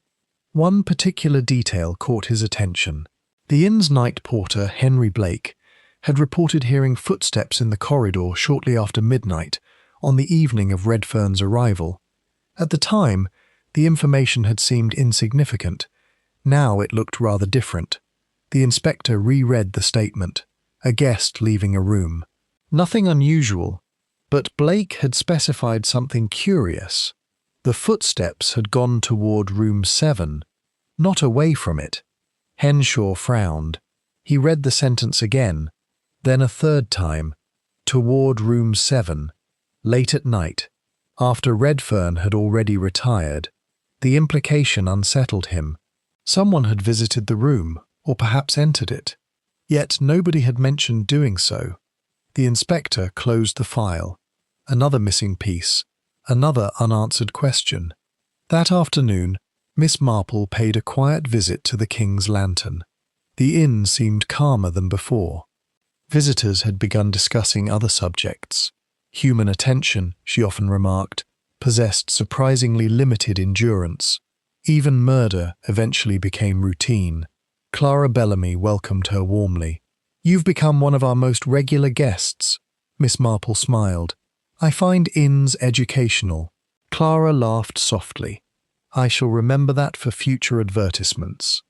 One particular detail caught his attention. The inn's night porter, Henry Blake, had reported hearing footsteps in the corridor shortly after midnight on the evening of Redfern's arrival. At the time, the information had seemed insignificant. Now it looked rather different. The inspector reread the statement. A guest leaving a room. Nothing unusual, but Blake had specified something curious. The footsteps had gone toward room 7, not away from it. Henshaw frowned. He read the sentence again, then a third time. Toward room 7. Late at night, after Redfern had already retired. The implication unsettled him. Someone had visited the room, or perhaps entered it. Yet nobody had mentioned doing so. The inspector closed the file. Another missing piece. Another unanswered question. That afternoon, Miss Marple paid a quiet visit to the King's Lantern. The inn seemed calmer than before. Visitors had begun discussing other subjects. Human attention, she often remarked, possessed surprisingly limited endurance. Even murder eventually became routine. Clara Bellamy welcomed her warmly. "You've become one of our most regular guests," Miss Marple smiled. "I find inns educational." Clara laughed softly. "I shall remember that for future advertisements."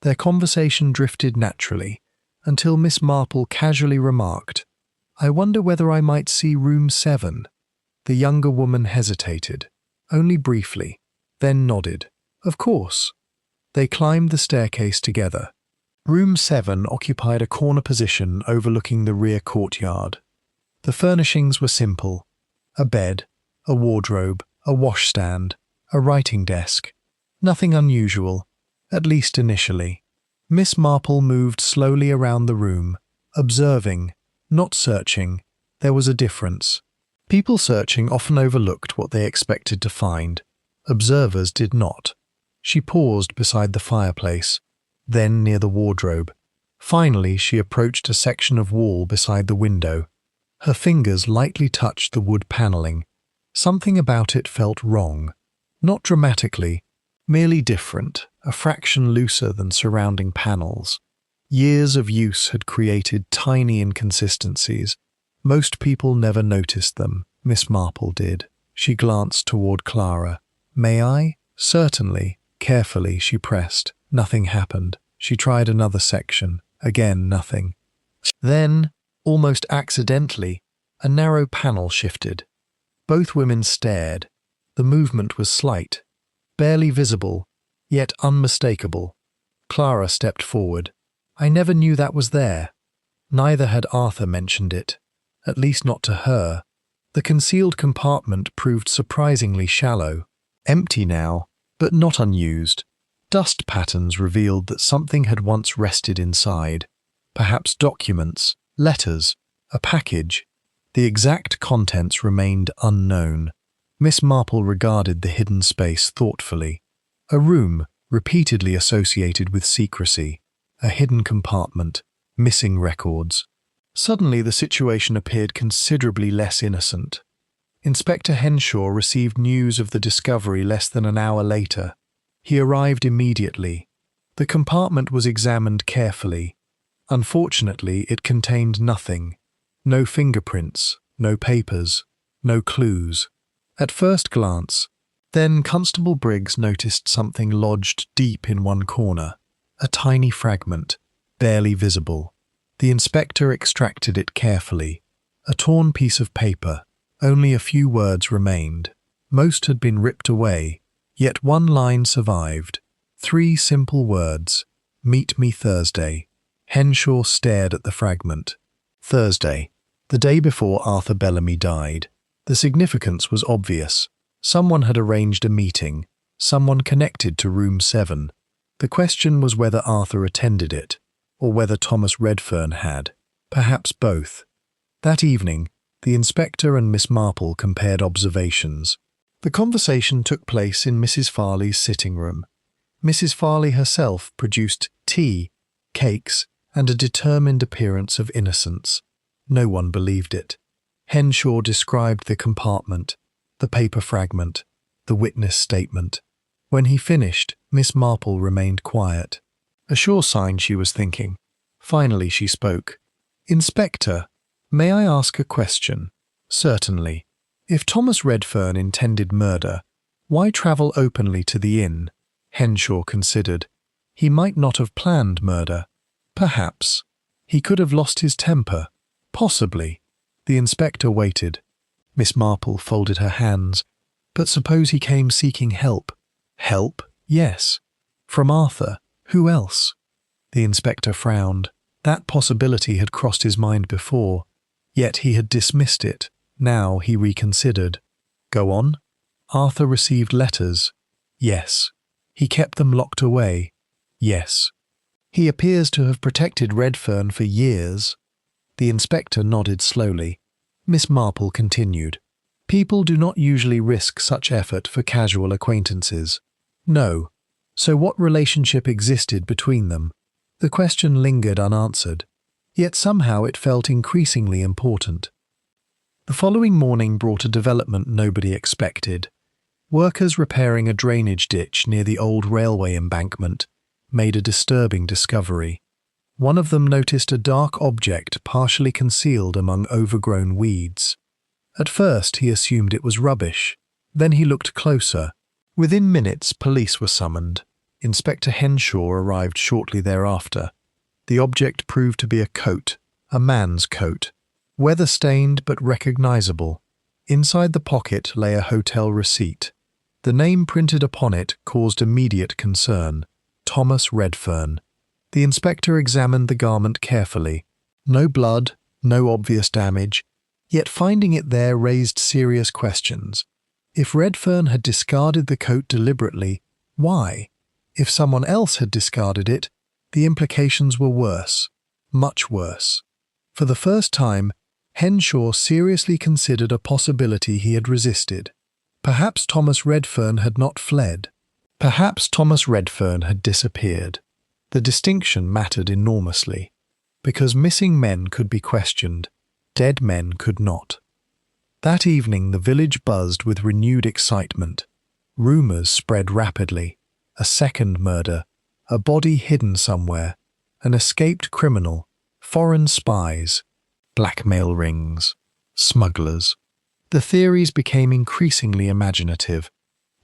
Their conversation drifted naturally, until Miss Marple casually remarked, "I wonder whether I might see room 7. The younger woman hesitated, only briefly, then nodded. Of course. They climbed the staircase together. Room 7 occupied a corner position overlooking the rear courtyard. The furnishings were simple. A bed, a wardrobe, a washstand, a writing desk. Nothing unusual, at least initially. Miss Marple moved slowly around the room, observing, not searching. There was a difference. People searching often overlooked what they expected to find. Observers did not. She paused beside the fireplace, then near the wardrobe. Finally, she approached a section of wall beside the window. Her fingers lightly touched the wood paneling. Something about it felt wrong. Not dramatically, merely different, a fraction looser than surrounding panels. Years of use had created tiny inconsistencies. Most people never noticed them. Miss Marple did. She glanced toward Clara. "May I?" "Certainly." Carefully, she pressed. Nothing happened. She tried another section. Again, nothing. Then, almost accidentally, a narrow panel shifted. Both women stared. The movement was slight, barely visible, yet unmistakable. Clara stepped forward. "I never knew that was there." Neither had Arthur mentioned it, at least not to her. The concealed compartment proved surprisingly shallow, empty now, but not unused. Dust patterns revealed that something had once rested inside. Perhaps documents, letters, a package. The exact contents remained unknown. Miss Marple regarded the hidden space thoughtfully. A room, repeatedly associated with secrecy. A hidden compartment. Missing records. Suddenly the situation appeared considerably less innocent. Inspector Henshaw received news of the discovery less than an hour later. He arrived immediately. The compartment was examined carefully. Unfortunately, it contained nothing. No fingerprints, no papers, no clues. At first glance, then Constable Briggs noticed something lodged deep in one corner. A tiny fragment, barely visible. The inspector extracted it carefully. A torn piece of paper. Only a few words remained. Most had been ripped away, yet one line survived. 3 simple words. "Meet me Thursday." Henshaw stared at the fragment. Thursday, the day before Arthur Bellamy died. The significance was obvious. Someone had arranged a meeting, someone connected to Room 7. The question was whether Arthur attended it, or whether Thomas Redfern had. Perhaps both. That evening, the inspector and Miss Marple compared observations. The conversation took place in Mrs. Farley's sitting room. Mrs. Farley herself produced tea, cakes, and a determined appearance of innocence. No one believed it. Henshaw described the compartment, the paper fragment, the witness statement. When he finished, Miss Marple remained quiet. A sure sign, she was thinking. Finally she spoke. "Inspector, may I ask a question?" "Certainly. If Thomas Redfern intended murder, why travel openly to the inn?" Henshaw considered. "He might not have planned murder. Perhaps. He could have lost his temper. Possibly." The inspector waited. Miss Marple folded her hands. "But suppose he came seeking help?" "Help? Yes. From Arthur. Who else?" The inspector frowned. That possibility had crossed his mind before, yet he had dismissed it. Now he reconsidered. "Go on." "Arthur received letters." "Yes." "He kept them locked away." "Yes." "He appears to have protected Redfern for years." The inspector nodded slowly. Miss Marple continued. "People do not usually risk such effort for casual acquaintances." "No. So what relationship existed between them?" The question lingered unanswered, yet somehow it felt increasingly important. The following morning brought a development nobody expected. Workers repairing a drainage ditch near the old railway embankment made a disturbing discovery. One of them noticed a dark object partially concealed among overgrown weeds. At first he assumed it was rubbish. Then he looked closer. Within minutes, police were summoned. Inspector Henshaw arrived shortly thereafter. The object proved to be a coat, a man's coat, weather-stained but recognizable. Inside the pocket lay a hotel receipt. The name printed upon it caused immediate concern: Thomas Redfern. The inspector examined the garment carefully. No blood, no obvious damage, yet finding it there raised serious questions. If Redfern had discarded the coat deliberately, why? If someone else had discarded it, the implications were worse, much worse. For the first time, Henshaw seriously considered a possibility he had resisted. Perhaps Thomas Redfern had not fled. Perhaps Thomas Redfern had disappeared. The distinction mattered enormously, because missing men could be questioned, dead men could not. That evening the village buzzed with renewed excitement. Rumours spread rapidly. A second murder, a body hidden somewhere, an escaped criminal, foreign spies, blackmail rings, smugglers. The theories became increasingly imaginative.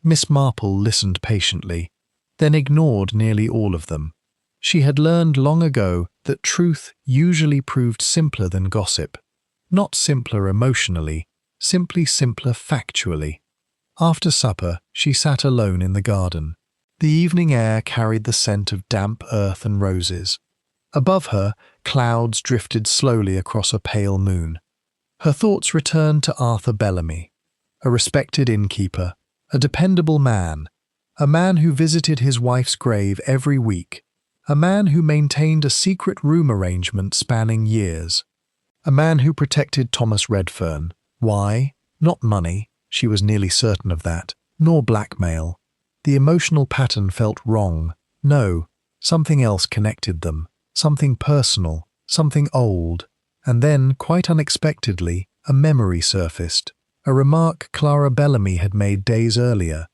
Miss Marple listened patiently, then ignored nearly all of them. She had learned long ago that truth usually proved simpler than gossip. Not simpler emotionally, simply simpler factually. After supper, she sat alone in the garden. The evening air carried the scent of damp earth and roses. Above her, clouds drifted slowly across a pale moon. Her thoughts returned to Arthur Bellamy, a respected innkeeper, a dependable man, a man who visited his wife's grave every week, a man who maintained a secret room arrangement spanning years, a man who protected Thomas Redfern. Why? Not money, she was nearly certain of that, nor blackmail. The emotional pattern felt wrong. No, something else connected them, something personal, something old. And then, quite unexpectedly, a memory surfaced, a remark Clara Bellamy had made days earlier,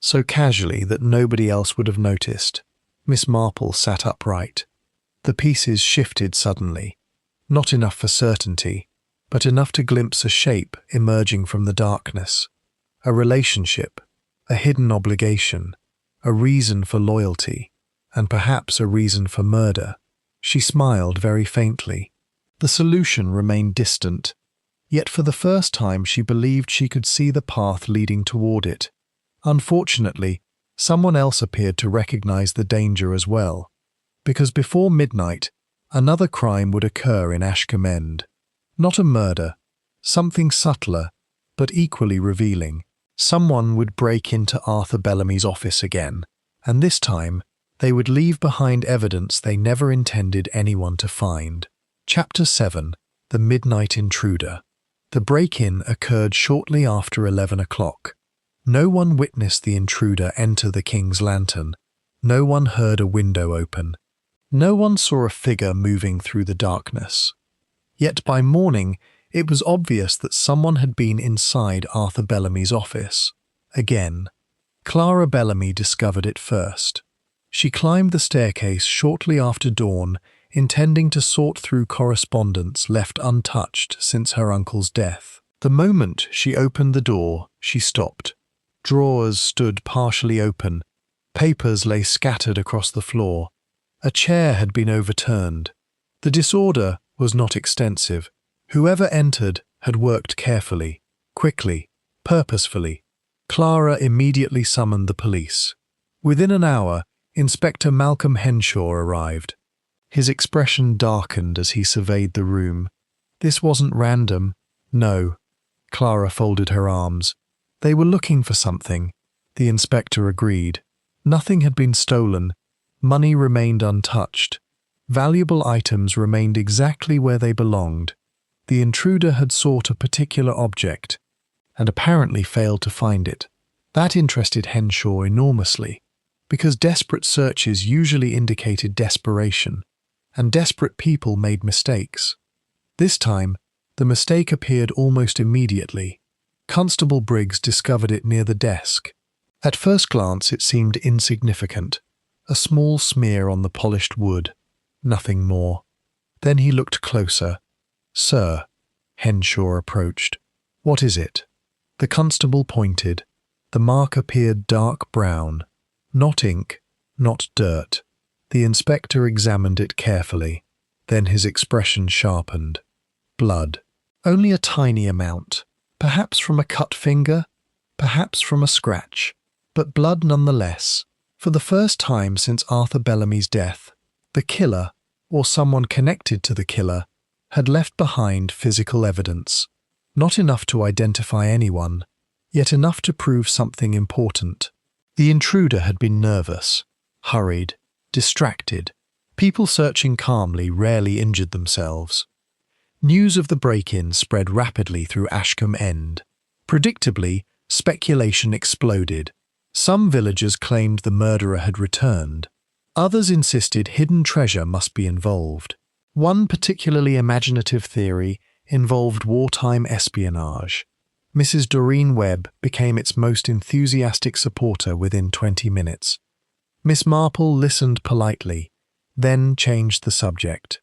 so casually that nobody else would have noticed. Miss Marple sat upright. The pieces shifted suddenly, not enough for certainty, but enough to glimpse a shape emerging from the darkness, a relationship, a hidden obligation, a reason for loyalty, and perhaps a reason for murder. She smiled very faintly. The solution remained distant, yet for the first time she believed she could see the path leading toward it. Unfortunately, someone else appeared to recognize the danger as well, because before midnight, another crime would occur in Ashcombe End. Not a murder, something subtler, but equally revealing. Someone would break into Arthur Bellamy's office again, and this time they would leave behind evidence they never intended anyone to find. Chapter 7. The Midnight Intruder. The break-in occurred shortly after 11 o'clock. No one witnessed the intruder enter the King's Lantern. No one heard a window open. No one saw a figure moving through the darkness. Yet by morning, it was obvious that someone had been inside Arthur Bellamy's office. Again. Clara Bellamy discovered it first. She climbed the staircase shortly after dawn, intending to sort through correspondence left untouched since her uncle's death. The moment she opened the door, she stopped. Drawers stood partially open. Papers lay scattered across the floor. A chair had been overturned. The disorder was not extensive. Whoever entered had worked carefully, quickly, purposefully. Clara immediately summoned the police. Within an hour, Inspector Malcolm Henshaw arrived. His expression darkened as he surveyed the room. This wasn't random. No. Clara folded her arms. They were looking for something. The inspector agreed. Nothing had been stolen. Money remained untouched. Valuable items remained exactly where they belonged. The intruder had sought a particular object, and apparently failed to find it. That interested Henshaw enormously, because desperate searches usually indicated desperation, and desperate people made mistakes. This time, the mistake appeared almost immediately. Constable Briggs discovered it near the desk. At first glance it seemed insignificant, a small smear on the polished wood, nothing more. Then he looked closer. "Sir," Henshaw approached. "What is it?" The constable pointed. The mark appeared dark brown, not ink, not dirt. The inspector examined it carefully. Then his expression sharpened. Blood. Only a tiny amount. Perhaps from a cut finger, perhaps from a scratch, but blood nonetheless. For the first time since Arthur Bellamy's death, the killer, or someone connected to the killer, had left behind physical evidence. Not enough to identify anyone, yet enough to prove something important. The intruder had been nervous, hurried, distracted. People searching calmly rarely injured themselves. News of the break-in spread rapidly through Ashcombe End. Predictably, speculation exploded. Some villagers claimed the murderer had returned. Others insisted hidden treasure must be involved. One particularly imaginative theory involved wartime espionage. Mrs. Doreen Webb became its most enthusiastic supporter within 20 minutes. Miss Marple listened politely, then changed the subject.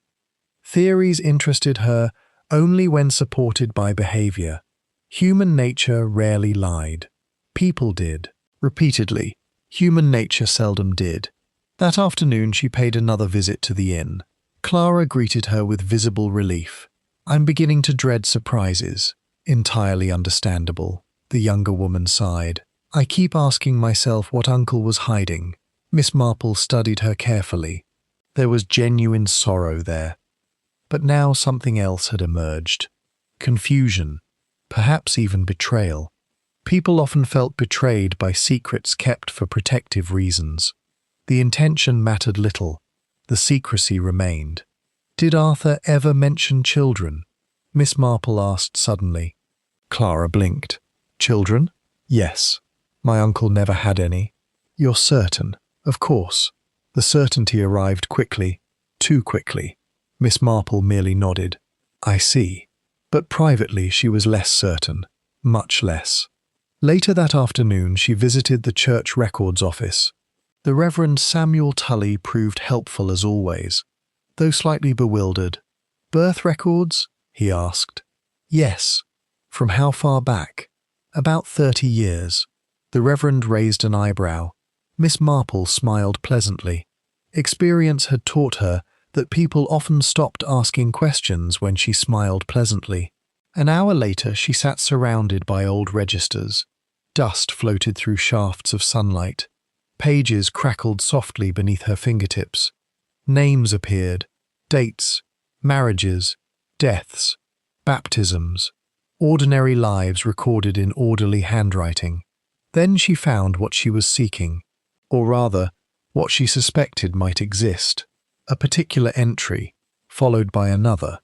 Theories interested her only when supported by behavior. Human nature rarely lied. People did. Repeatedly. Human nature seldom did. That afternoon she paid another visit to the inn. Clara greeted her with visible relief. "I'm beginning to dread surprises." Entirely understandable, the younger woman sighed. I keep asking myself what Uncle was hiding. Miss Marple studied her carefully. There was genuine sorrow there. But now something else had emerged. Confusion, perhaps even betrayal. People often felt betrayed by secrets kept for protective reasons. The intention mattered little. The secrecy remained. Did Arthur ever mention children? Miss Marple asked suddenly. Clara blinked. Children? Yes. My uncle never had any. You're certain? Of course. The certainty arrived quickly. Too quickly. Miss Marple merely nodded. I see. But privately she was less certain. Much less. Later that afternoon she visited the church records office. The Reverend Samuel Tully proved helpful as always, though slightly bewildered. Birth records? He asked. Yes. From how far back? About 30 years. The Reverend raised an eyebrow. Miss Marple smiled pleasantly. Experience had taught her that people often stopped asking questions when she smiled pleasantly. An hour later she sat surrounded by old registers. Dust floated through shafts of sunlight. Pages crackled softly beneath her fingertips. Names appeared. Dates, marriages, deaths, baptisms. Ordinary lives recorded in orderly handwriting. Then she found what she was seeking, or rather, what she suspected might exist. A particular entry, followed by another,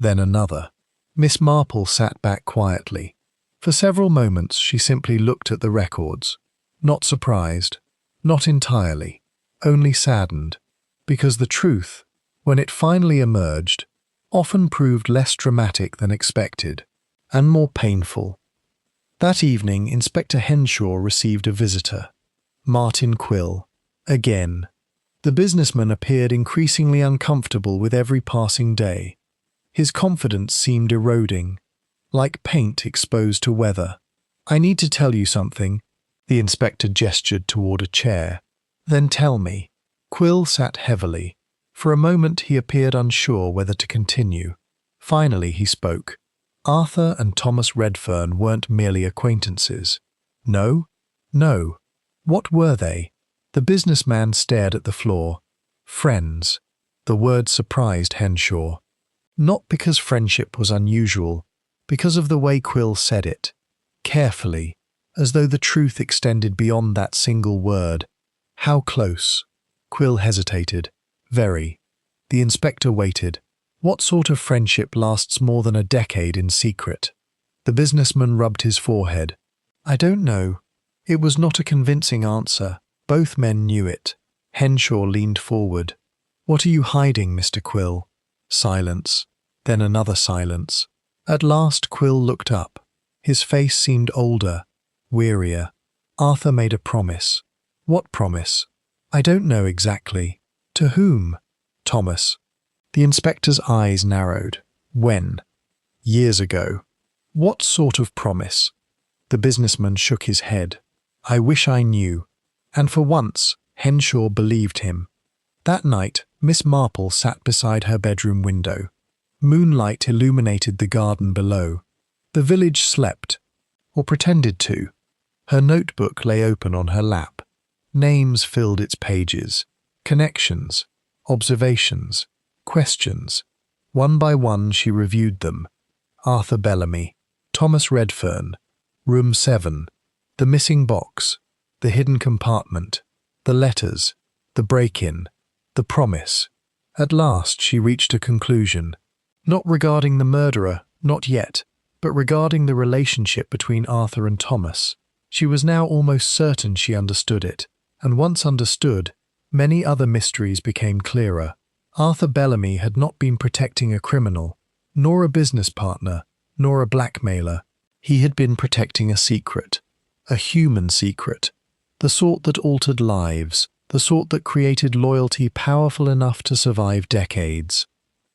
then another. Miss Marple sat back quietly. For several moments she simply looked at the records, not surprised, not entirely, only saddened, because the truth, when it finally emerged, often proved less dramatic than expected, and more painful. That evening, Inspector Henshaw received a visitor. Martin Quill. Again. The businessman appeared increasingly uncomfortable with every passing day. His confidence seemed eroding, like paint exposed to weather. I need to tell you something. The inspector gestured toward a chair. Then tell me. Quill sat heavily. For a moment he appeared unsure whether to continue. Finally he spoke. Arthur and Thomas Redfern weren't merely acquaintances. No? No. What were they? The businessman stared at the floor. Friends. The word surprised Henshaw. Not because friendship was unusual, because of the way Quill said it. Carefully, as though the truth extended beyond that single word. How close? Quill hesitated. Very. The inspector waited. What sort of friendship lasts more than a decade in secret? The businessman rubbed his forehead. I don't know. It was not a convincing answer. Both men knew it. Henshaw leaned forward. What are you hiding, Mr. Quill? Silence. Then another silence. At last Quill looked up. His face seemed older, wearier. Arthur made a promise. What promise? I don't know exactly. To whom? Thomas. The inspector's eyes narrowed. When? Years ago. What sort of promise? The businessman shook his head. I wish I knew. And for once, Henshaw believed him. That night, Miss Marple sat beside her bedroom window. Moonlight illuminated the garden below. The village slept, or pretended to. Her notebook lay open on her lap. Names filled its pages. Connections, observations, questions. One by one she reviewed them. Arthur Bellamy, Thomas Redfern, Room 7, the missing box, the hidden compartment, the letters, the break-in, the promise. At last she reached a conclusion. Not regarding the murderer, not yet, but regarding the relationship between Arthur and Thomas. She was now almost certain she understood it, and once understood, many other mysteries became clearer. Arthur Bellamy had not been protecting a criminal, nor a business partner, nor a blackmailer. He had been protecting a secret, a human secret, the sort that altered lives, the sort that created loyalty powerful enough to survive decades.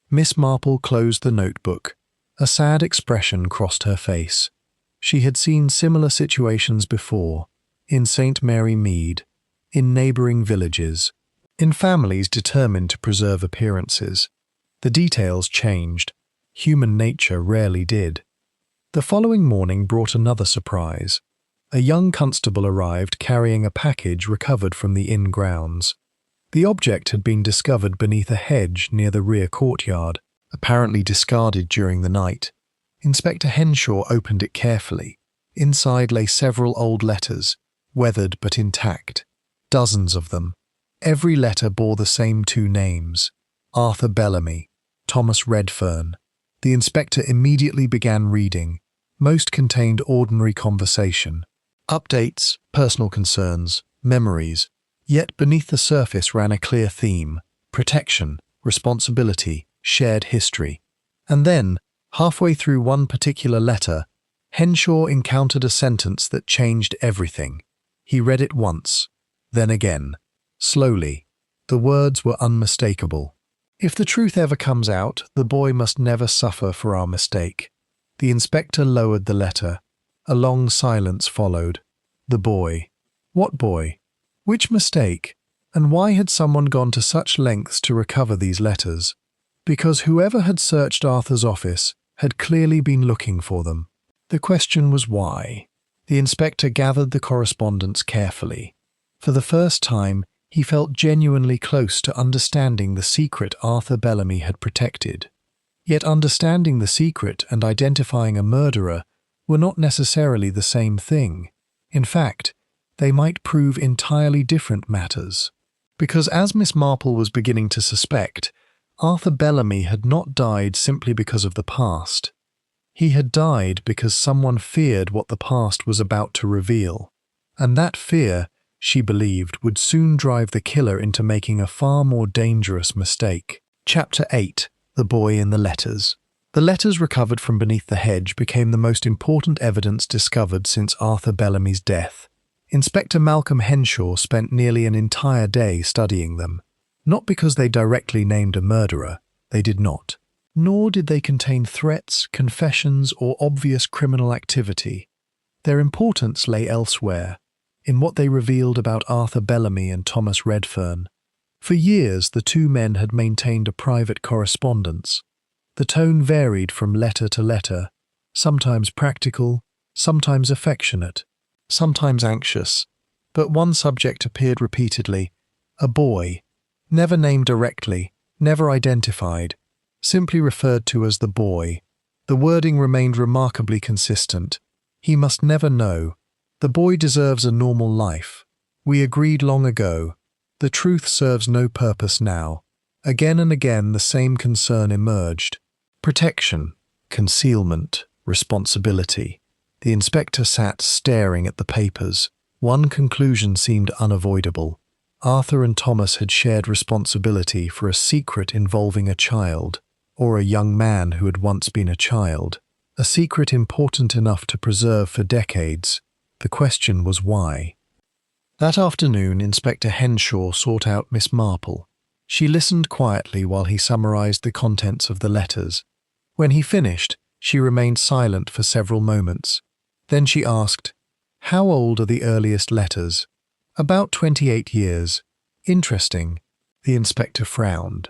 Miss Marple closed the notebook. A sad expression crossed her face. She had seen similar situations before, in St. Mary Mead, in neighbouring villages, in families determined to preserve appearances. The details changed. Human nature rarely did. The following morning brought another surprise. A young constable arrived carrying a package recovered from the inn grounds. The object had been discovered beneath a hedge near the rear courtyard, apparently discarded during the night. Inspector Henshaw opened it carefully. Inside lay several old letters, weathered but intact. Dozens of them. Every letter bore the same two names: Arthur Bellamy, Thomas Redfern. The inspector immediately began reading. Most contained ordinary conversation. Updates, personal concerns, memories. Yet beneath the surface ran a clear theme: protection, responsibility, shared history. And then, halfway through one particular letter, Henshaw encountered a sentence that changed everything. He read it once, then again. Slowly. The words were unmistakable. "If the truth ever comes out, the boy must never suffer for our mistake." The inspector lowered the letter. A long silence followed. The boy. What boy? Which mistake? And why had someone gone to such lengths to recover these letters? Because whoever had searched Arthur's office had clearly been looking for them. The question was why. The inspector gathered the correspondence carefully. For the first time, he felt genuinely close to understanding the secret Arthur Bellamy had protected. Yet understanding the secret and identifying a murderer were not necessarily the same thing. In fact, they might prove entirely different matters. Because as Miss Marple was beginning to suspect, Arthur Bellamy had not died simply because of the past. He had died because someone feared what the past was about to reveal. And that fear, she believed, would soon drive the killer into making a far more dangerous mistake. Chapter 8. The Boy in the Letters. The letters recovered from beneath the hedge became the most important evidence discovered since Arthur Bellamy's death. Inspector Malcolm Henshaw spent nearly an entire day studying them. Not because they directly named a murderer, they did not. Nor did they contain threats, confessions, or obvious criminal activity. Their importance lay elsewhere, in what they revealed about Arthur Bellamy and Thomas Redfern. For years, the two men had maintained a private correspondence. The tone varied from letter to letter, sometimes practical, sometimes affectionate, sometimes anxious. But one subject appeared repeatedly: a boy, never named directly, never identified, simply referred to as the boy. The wording remained remarkably consistent. He must never know. The boy deserves a normal life. We agreed long ago. The truth serves no purpose now. Again and again the same concern emerged. Protection, concealment, responsibility. The inspector sat staring at the papers. One conclusion seemed unavoidable. Arthur and Thomas had shared responsibility for a secret involving a child, or a young man who had once been a child. A secret important enough to preserve for decades. The question was why. That afternoon, Inspector Henshaw sought out Miss Marple. She listened quietly while he summarized the contents of the letters. When he finished, she remained silent for several moments. Then she asked, "How old are the earliest letters?" "About 28 years. Interesting." The inspector frowned.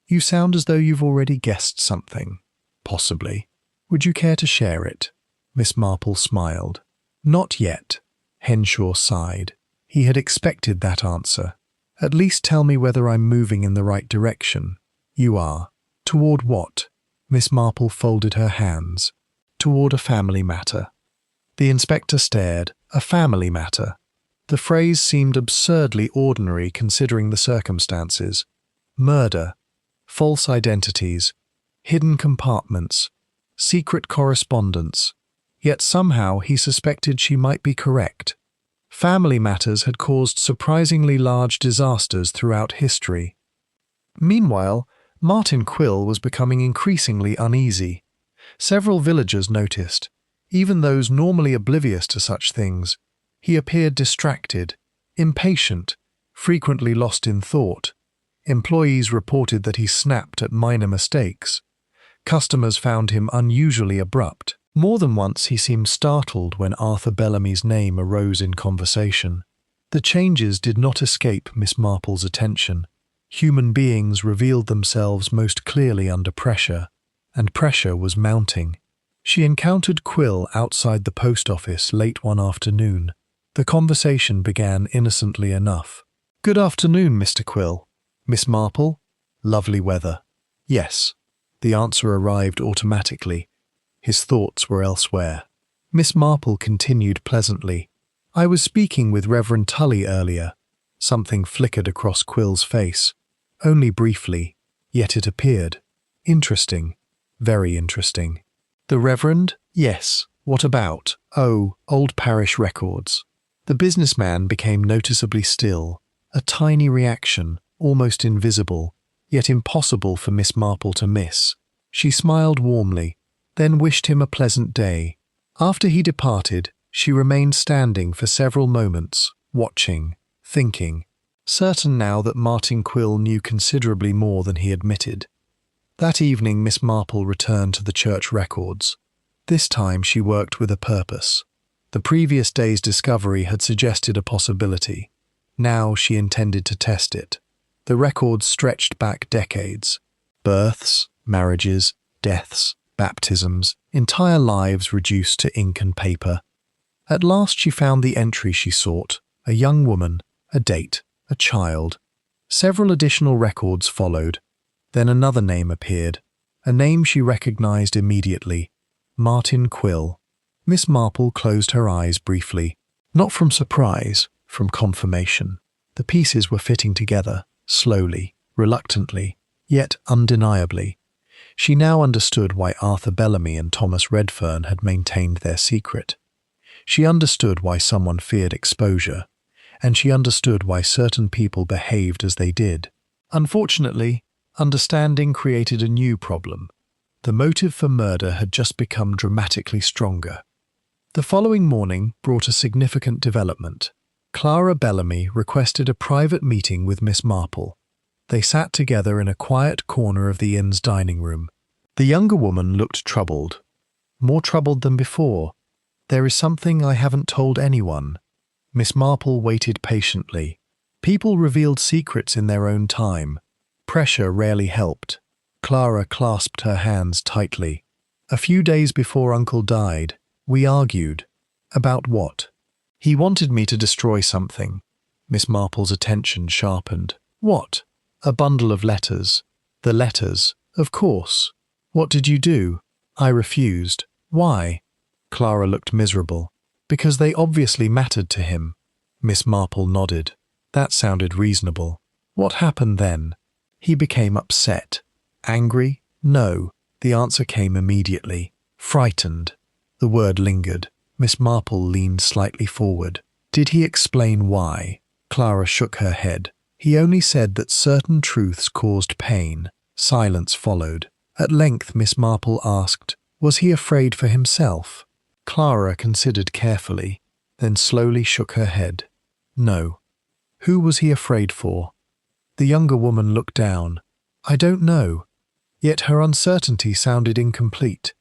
"You sound as though you've already guessed something." "Possibly. Would you care to share it?" Miss Marple smiled. "Not yet." Henshaw sighed. He had expected that answer. "At least tell me whether I'm moving in the right direction." "You are." "Toward what?" Miss Marple folded her hands. "Toward a family matter." The inspector stared. A family matter. The phrase seemed absurdly ordinary considering the circumstances. Murder, false identities, hidden compartments, secret correspondence. Yet somehow he suspected she might be correct. Family matters had caused surprisingly large disasters throughout history. Meanwhile, Martin Quill was becoming increasingly uneasy. Several villagers noticed. Even those normally oblivious to such things, he appeared distracted, impatient, frequently lost in thought. Employees reported that he snapped at minor mistakes. Customers found him unusually abrupt. More than once he seemed startled when Arthur Bellamy's name arose in conversation. The changes did not escape Miss Marple's attention. Human beings revealed themselves most clearly under pressure, and pressure was mounting. She encountered Quill outside the post office late one afternoon. The conversation began innocently enough. "Good afternoon, Mr. Quill. Miss Marple? Lovely weather." "Yes." The answer arrived automatically. His thoughts were elsewhere. Miss Marple continued pleasantly. "I was speaking with Reverend Tully earlier." Something flickered across Quill's face. Only briefly, yet it appeared. Interesting. Very interesting. "The Reverend? Yes. What about?" "Oh, old parish records." The businessman became noticeably still, a tiny reaction, almost invisible, yet impossible for Miss Marple to miss. She smiled warmly, then wished him a pleasant day. After he departed, she remained standing for several moments, watching, thinking, certain now that Martin Quill knew considerably more than he admitted. That evening Miss Marple returned to the church records. This time she worked with a purpose. The previous day's discovery had suggested a possibility. Now she intended to test it. The records stretched back decades. Births, marriages, deaths, baptisms, entire lives reduced to ink and paper. At last she found the entry she sought, a young woman, a date, a child. Several additional records followed. Then another name appeared, a name she recognized immediately, Martin Quill. Miss Marple closed her eyes briefly, not from surprise, from confirmation. The pieces were fitting together, slowly, reluctantly, yet undeniably. She now understood why Arthur Bellamy and Thomas Redfern had maintained their secret. She understood why someone feared exposure, and she understood why certain people behaved as they did. Unfortunately, understanding created a new problem. The motive for murder had just become dramatically stronger. The following morning brought a significant development. Clara Bellamy requested a private meeting with Miss Marple. They sat together in a quiet corner of the inn's dining room. The younger woman looked troubled. More troubled than before. "There is something I haven't told anyone." Miss Marple waited patiently. People revealed secrets in their own time. Pressure rarely helped. Clara clasped her hands tightly. "A few days before Uncle died, we argued." "About what?" "He wanted me to destroy something." Miss Marple's attention sharpened. "What?" "A bundle of letters." "The letters, of course." "What did you do?" "I refused." "Why?" Clara looked miserable. "Because they obviously mattered to him." Miss Marple nodded. That sounded reasonable. "What happened then?" "He became upset." "Angry?" "No." The answer came immediately. "Frightened." The word lingered. Miss Marple leaned slightly forward. "Did he explain why?" Clara shook her head. "He only said that certain truths caused pain." Silence followed. At length Miss Marple asked, "Was he afraid for himself?" Clara considered carefully, then slowly shook her head. "No." "Who was he afraid for?" The younger woman looked down. "I don't know." Yet her uncertainty sounded incomplete,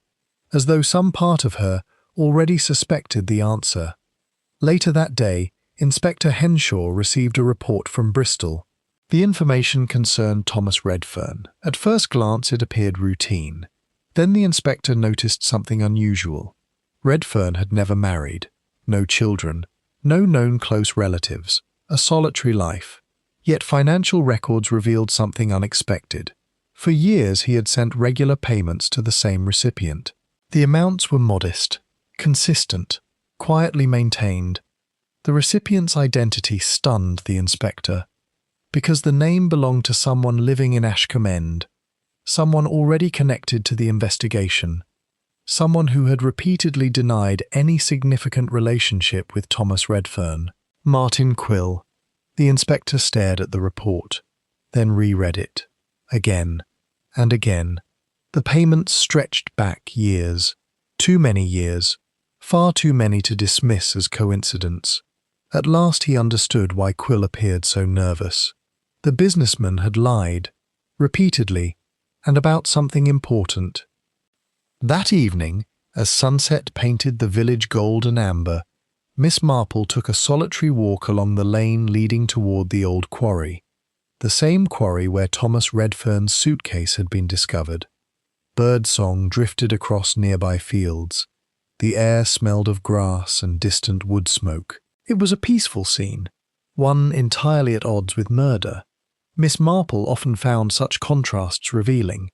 as though some part of her already suspected the answer. Later that day, Inspector Henshaw received a report from Bristol. The information concerned Thomas Redfern. At first glance it appeared routine. Then the inspector noticed something unusual. Redfern had never married, no children, no known close relatives, a solitary life. Yet financial records revealed something unexpected. For years he had sent regular payments to the same recipient. The amounts were modest, consistent, quietly maintained. The recipient's identity stunned the inspector, because the name belonged to someone living in Ashcombe End, someone already connected to the investigation, someone who had repeatedly denied any significant relationship with Thomas Redfern. Martin Quill. The inspector stared at the report, then reread it, again and again. The payments stretched back years, too many years, far too many to dismiss as coincidence. At last he understood why Quill appeared so nervous. The businessman had lied, repeatedly, and about something important. That evening, as sunset painted the village gold and amber, Miss Marple took a solitary walk along the lane leading toward the old quarry, the same quarry where Thomas Redfern's suitcase had been discovered. Birdsong drifted across nearby fields. The air smelled of grass and distant wood smoke. It was a peaceful scene, one entirely at odds with murder. Miss Marple often found such contrasts revealing.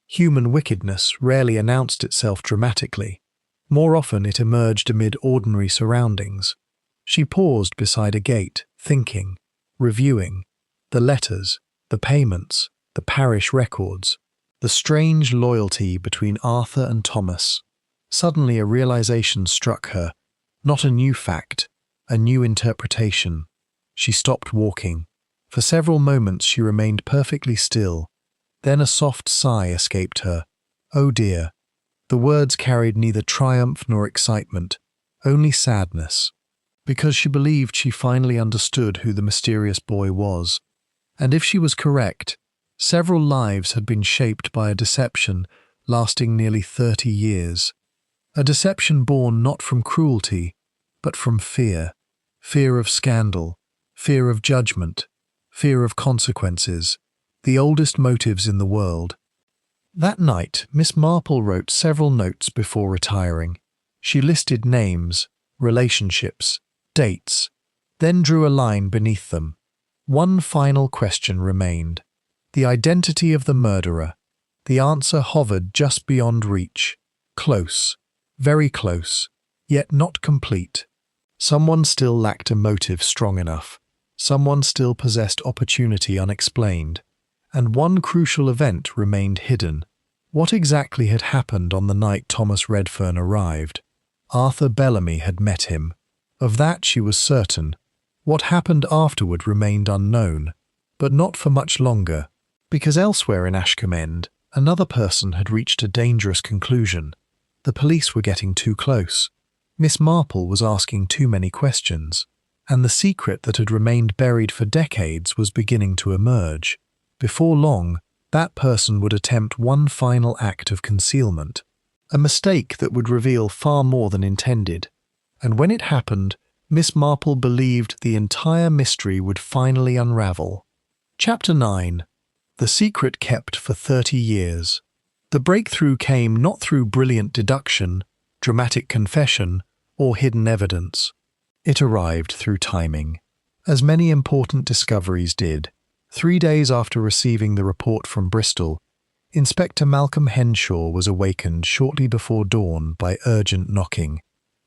Human wickedness rarely announced itself dramatically. More often it emerged amid ordinary surroundings. She paused beside a gate, thinking, reviewing. The letters, the payments, the parish records, the strange loyalty between Arthur and Thomas. Suddenly a realization struck her, not a new fact, a new interpretation. She stopped walking. For several moments she remained perfectly still. Then a soft sigh escaped her. Oh dear. The words carried neither triumph nor excitement, only sadness, because she believed she finally understood who the mysterious boy was. And if she was correct, several lives had been shaped by a deception lasting nearly 30 years. A deception born not from cruelty, but from fear. Fear of scandal, fear of judgment, fear of consequences, the oldest motives in the world. That night, Miss Marple wrote several notes before retiring. She listed names, relationships, dates, then drew a line beneath them. One final question remained. The identity of the murderer. The answer hovered just beyond reach. Close, very close, yet not complete. Someone still lacked a motive strong enough. Someone still possessed opportunity unexplained. And one crucial event remained hidden. What exactly had happened on the night Thomas Redfern arrived? Arthur Bellamy had met him. Of that she was certain. What happened afterward remained unknown, but not for much longer, because elsewhere in Ashcombe End, another person had reached a dangerous conclusion. The police were getting too close. Miss Marple was asking too many questions, and the secret that had remained buried for decades was beginning to emerge. Before long, that person would attempt one final act of concealment, a mistake that would reveal far more than intended. And when it happened, Miss Marple believed the entire mystery would finally unravel. Chapter 9. The Secret Kept for 30 Years. The breakthrough came not through brilliant deduction, dramatic confession, or hidden evidence. It arrived through timing, as many important discoveries did. 3 days after receiving the report from Bristol, Inspector Malcolm Henshaw was awakened shortly before dawn by urgent knocking.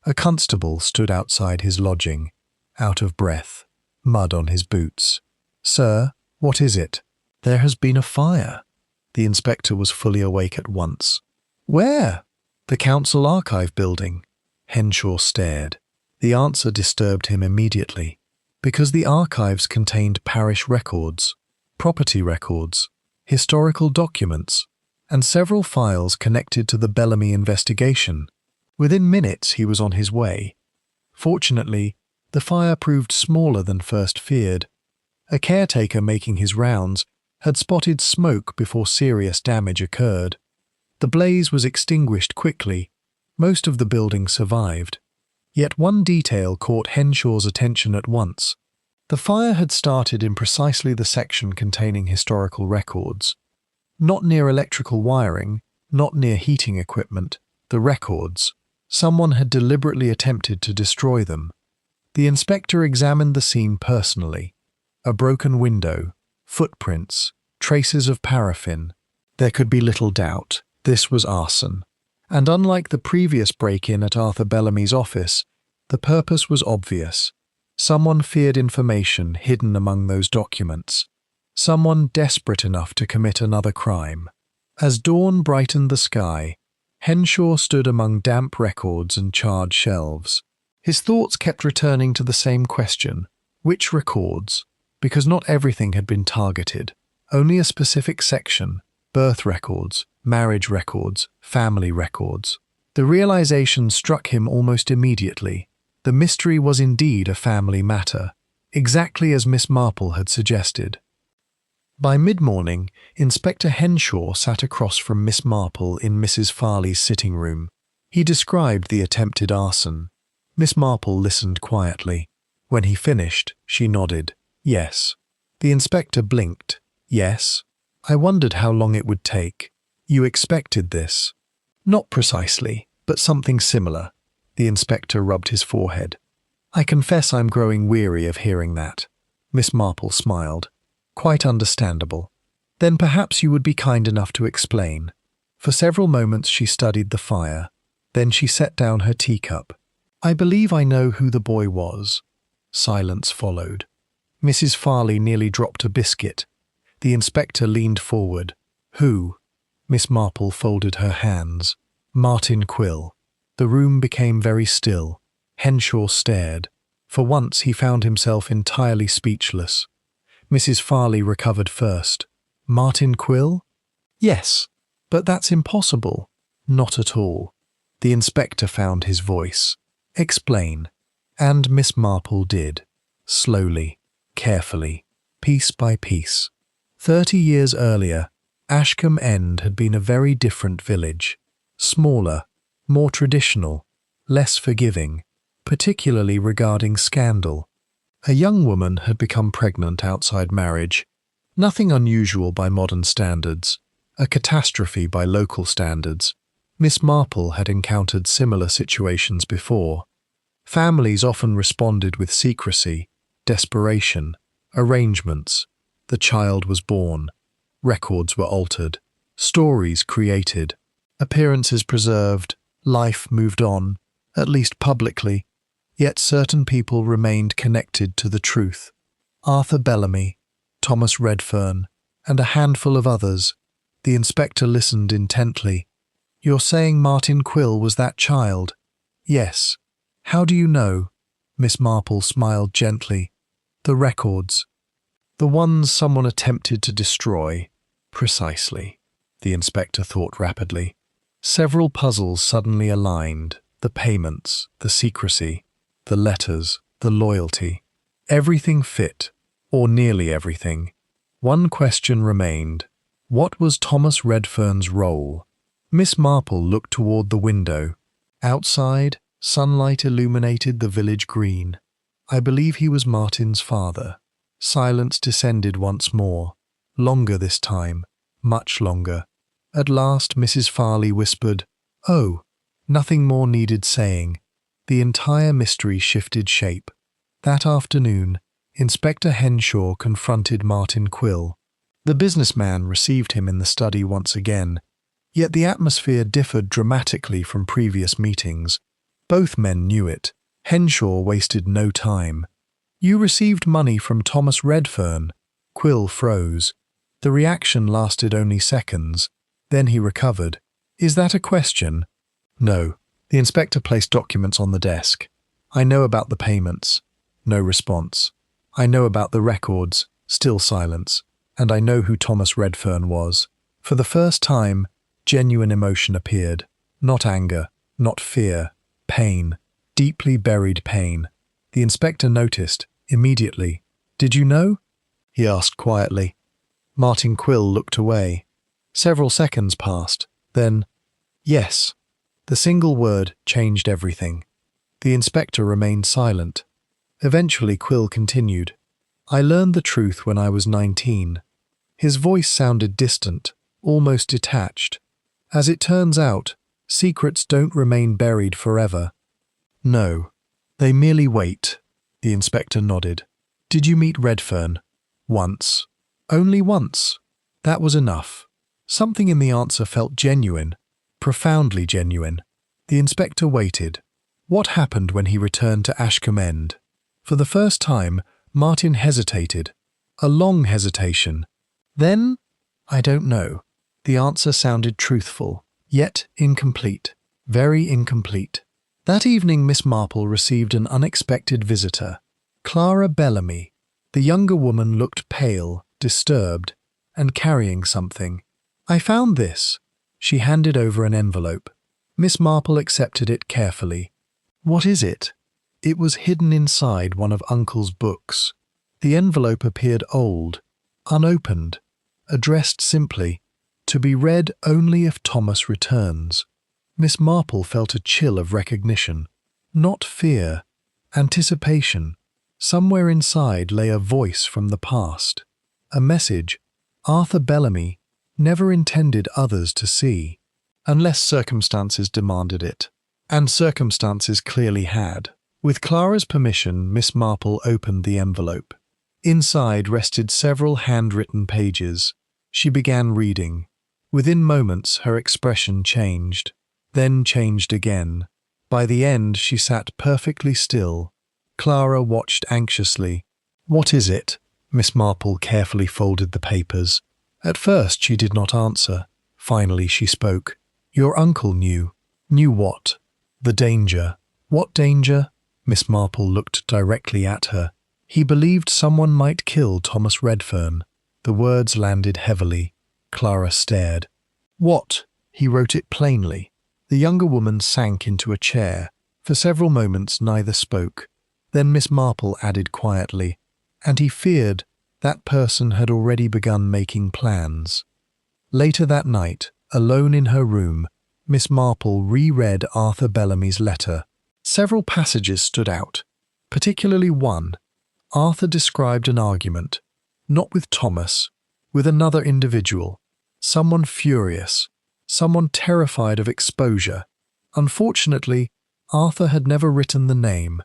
A constable stood outside his lodging, out of breath, mud on his boots. "Sir, what is it?" "There has been a fire." The inspector was fully awake at once. "Where?" "The Council Archive building." Henshaw stared. The answer disturbed him immediately, because the archives contained parish records, property records, historical documents, and several files connected to the Bellamy investigation. Within minutes he was on his way. Fortunately, the fire proved smaller than first feared. A caretaker making his rounds had spotted smoke before serious damage occurred. The blaze was extinguished quickly. Most of the building survived. Yet one detail caught Henshaw's attention at once. The fire had started in precisely the section containing historical records. Not near electrical wiring, not near heating equipment, the records. Someone had deliberately attempted to destroy them. The inspector examined the scene personally. A broken window, footprints, traces of paraffin. There could be little doubt. This was arson. And unlike the previous break-in at Arthur Bellamy's office, the purpose was obvious. Someone feared information hidden among those documents. Someone desperate enough to commit another crime. As dawn brightened the sky, Henshaw stood among damp records and charred shelves. His thoughts kept returning to the same question. Which records? Because not everything had been targeted. Only a specific section. Birth records, marriage records, family records. The realization struck him almost immediately. The mystery was indeed a family matter, exactly as Miss Marple had suggested. By mid-morning, Inspector Henshaw sat across from Miss Marple in Mrs. Farley's sitting room. He described the attempted arson. Miss Marple listened quietly. When he finished, she nodded. Yes. The inspector blinked. Yes. I wondered how long it would take. You expected this. Not precisely, but something similar. The inspector rubbed his forehead. I confess I'm growing weary of hearing that. Miss Marple smiled. Quite understandable. Then perhaps you would be kind enough to explain. For several moments she studied the fire. Then she set down her teacup. I believe I know who the boy was. Silence followed. Mrs. Farley nearly dropped a biscuit. The inspector leaned forward. Who? Miss Marple folded her hands. Martin Quill. The room became very still. Henshaw stared. For once he found himself entirely speechless. Mrs. Farley recovered first. Martin Quill? Yes, but that's impossible. Not at all. The inspector found his voice. Explain. And Miss Marple did. Slowly, carefully, piece by piece. 30 years earlier, Ashcombe End had been a very different village. Smaller, more traditional, less forgiving, particularly regarding scandal. A young woman had become pregnant outside marriage. Nothing unusual by modern standards, a catastrophe by local standards. Miss Marple had encountered similar situations before. Families often responded with secrecy, desperation, arrangements. The child was born. Records were altered. Stories created. Appearances preserved. Life moved on, at least publicly. Yet certain people remained connected to the truth. Arthur Bellamy, Thomas Redfern, and a handful of others. The inspector listened intently. You're saying Martin Quill was that child? Yes. How do you know? Miss Marple smiled gently. The records. The ones someone attempted to destroy. Precisely. The inspector thought rapidly. Several puzzles suddenly aligned. The payments, the secrecy, the letters, the loyalty. Everything fit, or nearly everything. One question remained. What was Thomas Redfern's role? Miss Marple looked toward the window. Outside, sunlight illuminated the village green. I believe he was Martin's father. Silence descended once more. Longer this time. Much longer. At last Mrs. Farley whispered, "Oh." Nothing more needed saying. The entire mystery shifted shape. That afternoon, Inspector Henshaw confronted Martin Quill. The businessman received him in the study once again, yet the atmosphere differed dramatically from previous meetings. Both men knew it. Henshaw wasted no time. You received money from Thomas Redfern. Quill froze. The reaction lasted only seconds. Then he recovered. Is that a question? No. The inspector placed documents on the desk. I know about the payments. No response. I know about the records. Still silence. And I know who Thomas Redfern was. For the first time, genuine emotion appeared. Not anger, not fear. Pain. Deeply buried pain. The inspector noticed, immediately. Did you know? He asked quietly. Martin Quill looked away. Several seconds passed. Then, yes. The single word changed everything. The inspector remained silent. Eventually Quill continued. I learned the truth when I was 19. His voice sounded distant, almost detached. As it turns out, secrets don't remain buried forever. No, they merely wait. The inspector nodded. Did you meet Redfern? Once. Only once. That was enough. Something in the answer felt genuine. Profoundly genuine. The inspector waited. What happened when he returned to Ashcombe End? For the first time, Martin hesitated. A long hesitation. Then, I don't know. The answer sounded truthful, yet incomplete. Very incomplete. That evening Miss Marple received an unexpected visitor. Clara Bellamy. The younger woman looked pale, disturbed, and carrying something. I found this. She handed over an envelope. Miss Marple accepted it carefully. What is it? It was hidden inside one of Uncle's books. The envelope appeared old, unopened, addressed simply, to be read only if Thomas returns. Miss Marple felt a chill of recognition. Not fear, anticipation. Somewhere inside lay a voice from the past. A message. Arthur Bellamy, never intended others to see, unless circumstances demanded it. And circumstances clearly had. With Clara's permission, Miss Marple opened the envelope. Inside rested several handwritten pages. She began reading. Within moments, her expression changed, then changed again. By the end, she sat perfectly still. Clara watched anxiously. "What is it?" Miss Marple carefully folded the papers. At first, she did not answer. Finally, she spoke. "Your uncle knew." "Knew what?" "The danger." "What danger?" Miss Marple looked directly at her. "He believed someone might kill Thomas Redfern." The words landed heavily. Clara stared. "What?" "He wrote it plainly." The younger woman sank into a chair. For several moments neither spoke. Then Miss Marple added quietly, "And he feared that person had already begun making plans." Later that night, alone in her room, Miss Marple reread Arthur Bellamy's letter. Several passages stood out, particularly one. Arthur described an argument, not with Thomas, with another individual, someone furious, someone terrified of exposure. Unfortunately, Arthur had never written the name,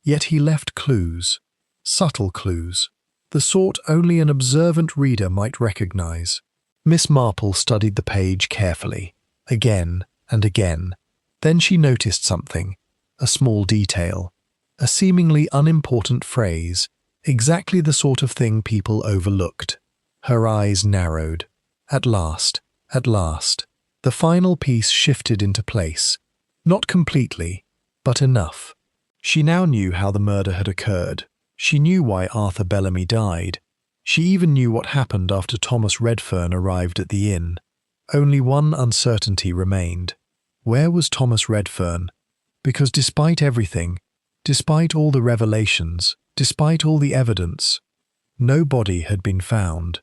yet he left clues, subtle clues, the sort only an observant reader might recognize. Miss Marple studied the page carefully, again and again. Then she noticed something, a small detail, a seemingly unimportant phrase, exactly the sort of thing people overlooked. Her eyes narrowed. At last, the final piece shifted into place. Not completely, but enough. She now knew how the murder had occurred. She knew why Arthur Bellamy died. She even knew what happened after Thomas Redfern arrived at the inn. Only one uncertainty remained. Where was Thomas Redfern? Because despite everything, despite all the revelations, despite all the evidence, no body had been found.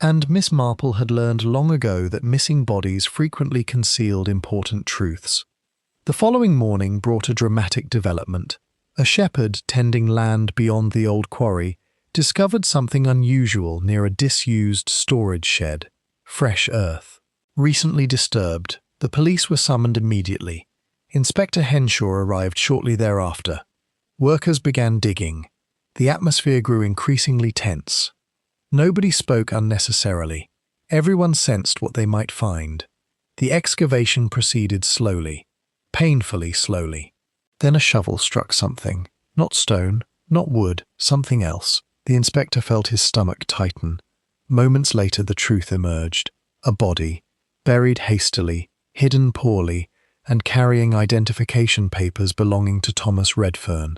And Miss Marple had learned long ago that missing bodies frequently concealed important truths. The following morning brought a dramatic development. A shepherd tending land beyond the old quarry discovered something unusual near a disused storage shed. Fresh earth. Recently disturbed. The police were summoned immediately. Inspector Henshaw arrived shortly thereafter. Workers began digging. The atmosphere grew increasingly tense. Nobody spoke unnecessarily. Everyone sensed what they might find. The excavation proceeded slowly, painfully slowly. Then a shovel struck something. Not stone, not wood, something else. The inspector felt his stomach tighten. Moments later the truth emerged. A body, buried hastily, hidden poorly, and carrying identification papers belonging to Thomas Redfern.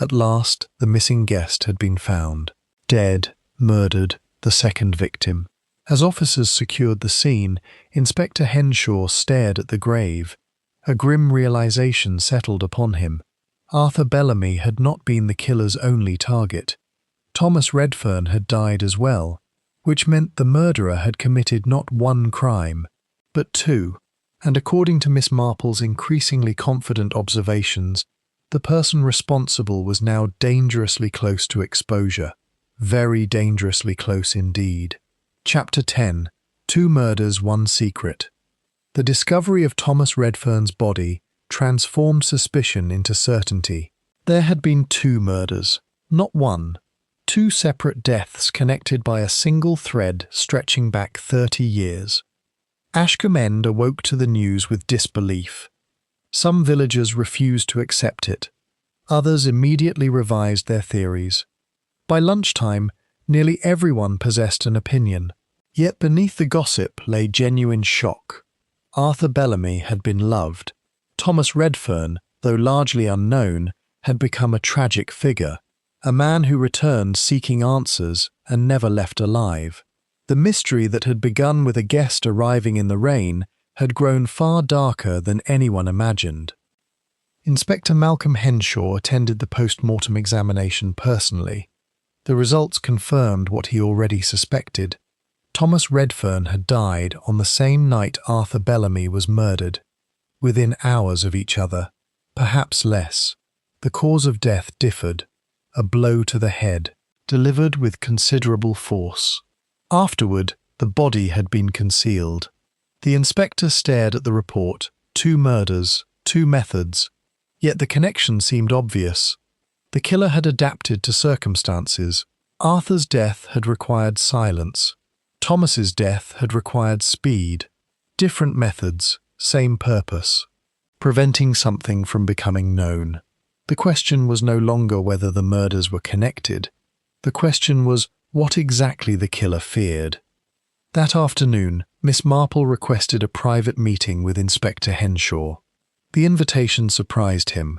At last, the missing guest had been found. Dead, murdered, the second victim. As officers secured the scene, Inspector Henshaw stared at the grave. A grim realization settled upon him. Arthur Bellamy had not been the killer's only target. Thomas Redfern had died as well, which meant the murderer had committed not one crime, but two. And according to Miss Marple's increasingly confident observations, the person responsible was now dangerously close to exposure. Very dangerously close indeed. Chapter 10. 2 Murders, 1 Secret. The discovery of Thomas Redfern's body transformed suspicion into certainty. There had been 2 murders, not one. 2 separate deaths connected by a single thread stretching back 30 years. Ashcombe End awoke to the news with disbelief. Some villagers refused to accept it. Others immediately revised their theories. By lunchtime, nearly everyone possessed an opinion. Yet beneath the gossip lay genuine shock. Arthur Bellamy had been loved. Thomas Redfern, though largely unknown, had become a tragic figure, a man who returned seeking answers and never left alive. The mystery that had begun with a guest arriving in the rain had grown far darker than anyone imagined. Inspector Malcolm Henshaw attended the post-mortem examination personally. The results confirmed what he already suspected. Thomas Redfern had died on the same night Arthur Bellamy was murdered, within hours of each other, perhaps less. The cause of death differed, a blow to the head, delivered with considerable force. Afterward, The body had been concealed. The inspector stared at the report. 2 murders, 2 methods. Yet the connection seemed obvious. The killer had adapted to circumstances. Arthur's death had required silence. Thomas's death had required speed. Different methods, same purpose. Preventing something from becoming known. The question was no longer whether the murders were connected. The question was what exactly the killer feared. That afternoon, Miss Marple requested a private meeting with Inspector Henshaw. The invitation surprised him.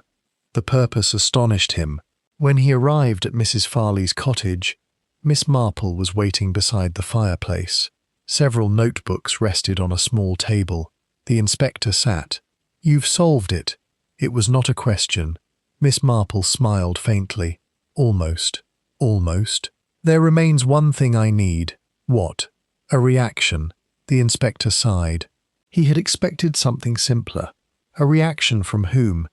The purpose astonished him. When he arrived at Mrs. Farley's cottage, Miss Marple was waiting beside the fireplace. Several notebooks rested on a small table. The inspector sat. "You've solved it." It was not a question. Miss Marple smiled faintly. "Almost. Almost. There remains one thing I need." "What?" "A reaction." The inspector sighed. He had expected something simpler. A reaction from whom?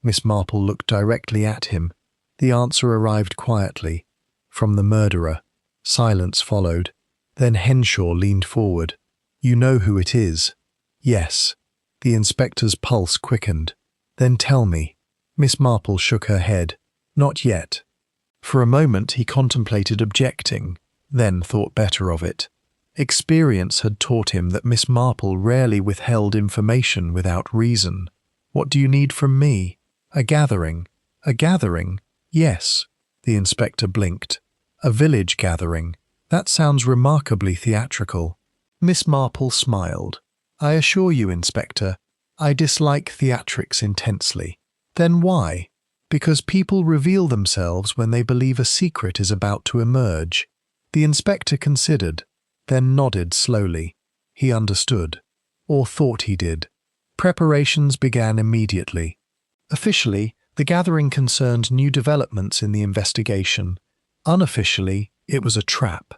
Miss Marple looked directly at him. The answer arrived quietly. From the murderer. Silence followed. Then Henshaw leaned forward. "You know who it is?" "Yes." The inspector's pulse quickened. "Then tell me." Miss Marple shook her head. "Not yet." For a moment he contemplated objecting, then thought better of it. Experience had taught him that Miss Marple rarely withheld information without reason. "What do you need from me?" "A gathering." "A gathering?" "Yes." The inspector blinked. "A village gathering. That sounds remarkably theatrical." Miss Marple smiled. "I assure you, Inspector, I dislike theatrics intensely." "Then why?" "Because people reveal themselves when they believe a secret is about to emerge." The inspector considered, then nodded slowly. He understood, or thought he did. Preparations began immediately. Officially, the gathering concerned new developments in the investigation. Unofficially, it was a trap.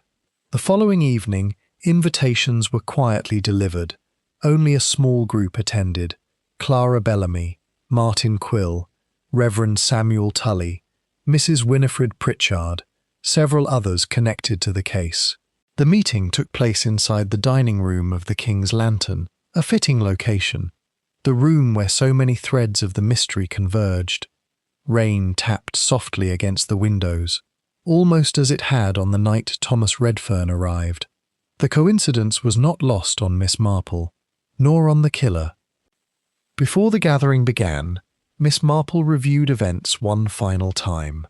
The following evening, invitations were quietly delivered. Only a small group attended. Clara Bellamy, Martin Quill, Reverend Samuel Tully, Mrs. Winifred Pritchard, several others connected to the case. The meeting took place inside the dining room of the King's Lantern, a fitting location, the room where so many threads of the mystery converged. Rain tapped softly against the windows, almost as it had on the night Thomas Redfern arrived. The coincidence was not lost on Miss Marple, nor on the killer. Before the gathering began, Miss Marple reviewed events one final time.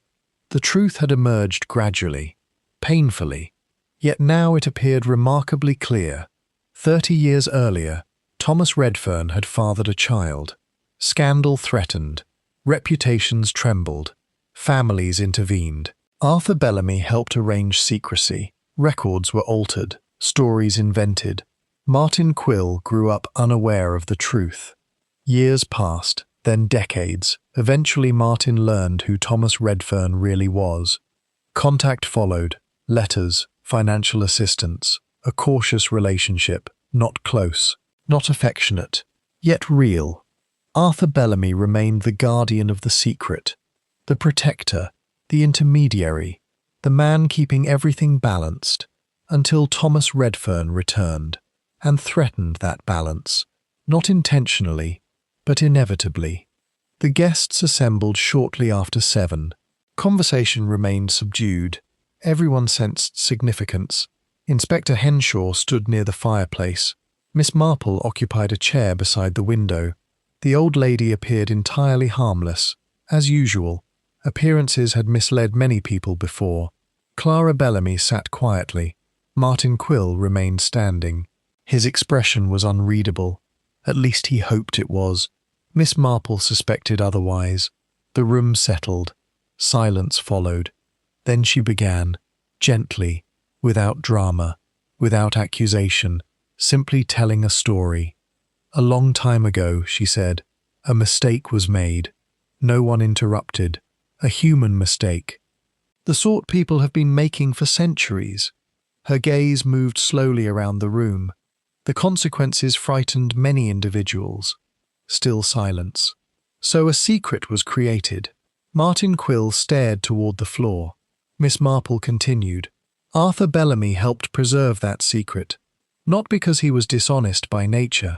The truth had emerged gradually, painfully, yet now it appeared remarkably clear. 30 years earlier, Thomas Redfern had fathered a child. Scandal threatened, reputations trembled, families intervened. Arthur Bellamy helped arrange secrecy. Records were altered, stories invented. Martin Quill grew up unaware of the truth. Years passed, then decades. Eventually Martin learned who Thomas Redfern really was. Contact followed, letters, financial assistance, a cautious relationship, not close, not affectionate, yet real. Arthur Bellamy remained the guardian of the secret, the protector, the intermediary, the man keeping everything balanced, until Thomas Redfern returned and threatened that balance, not intentionally, but inevitably. The guests assembled shortly after 7. Conversation remained subdued. Everyone sensed significance. Inspector Henshaw stood near the fireplace. Miss Marple occupied a chair beside the window. The old lady appeared entirely harmless. As usual, appearances had misled many people before. Clara Bellamy sat quietly. Martin Quill remained standing. His expression was unreadable. At least he hoped it was. Miss Marple suspected otherwise. The room settled. Silence followed. Then she began, gently, without drama, without accusation, simply telling a story. "A long time ago," she said, "a mistake was made. No one interrupted. A human mistake. The sort people have been making for centuries." Her gaze moved slowly around the room. The consequences frightened many individuals. Still silence. So a secret was created. Martin Quill stared toward the floor. Miss Marple continued. "Arthur Bellamy helped preserve that secret. Not because he was dishonest by nature.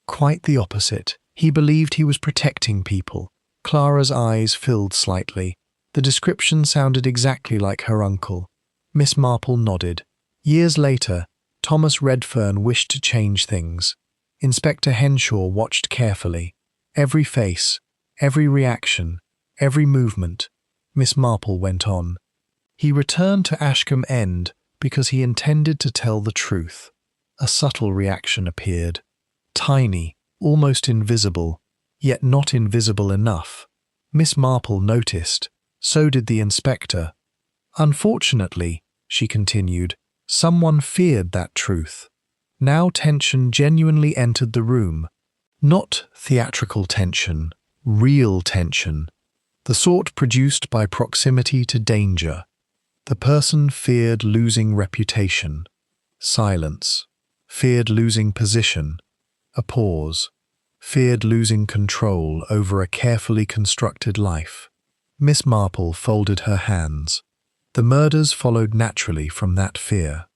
Quite the opposite. He believed he was protecting people. Clara's eyes filled slightly. The description sounded exactly like her uncle. Miss Marple nodded. Years later, Thomas Redfern wished to change things. Inspector Henshaw watched carefully. Every face, every reaction, every movement. Miss Marple went on. He returned to Ashcombe End because he intended to tell the truth. A subtle reaction appeared. Tiny, almost invisible, yet not invisible enough. Miss Marple noticed. So did the inspector. Unfortunately, she continued, someone feared that truth. Now tension genuinely entered the room. Not theatrical tension, real tension. The sort produced by proximity to danger. The person feared losing reputation. Silence. Feared losing position. A pause. Feared losing control over a carefully constructed life. Miss Marple folded her hands. The murders followed naturally from that fear.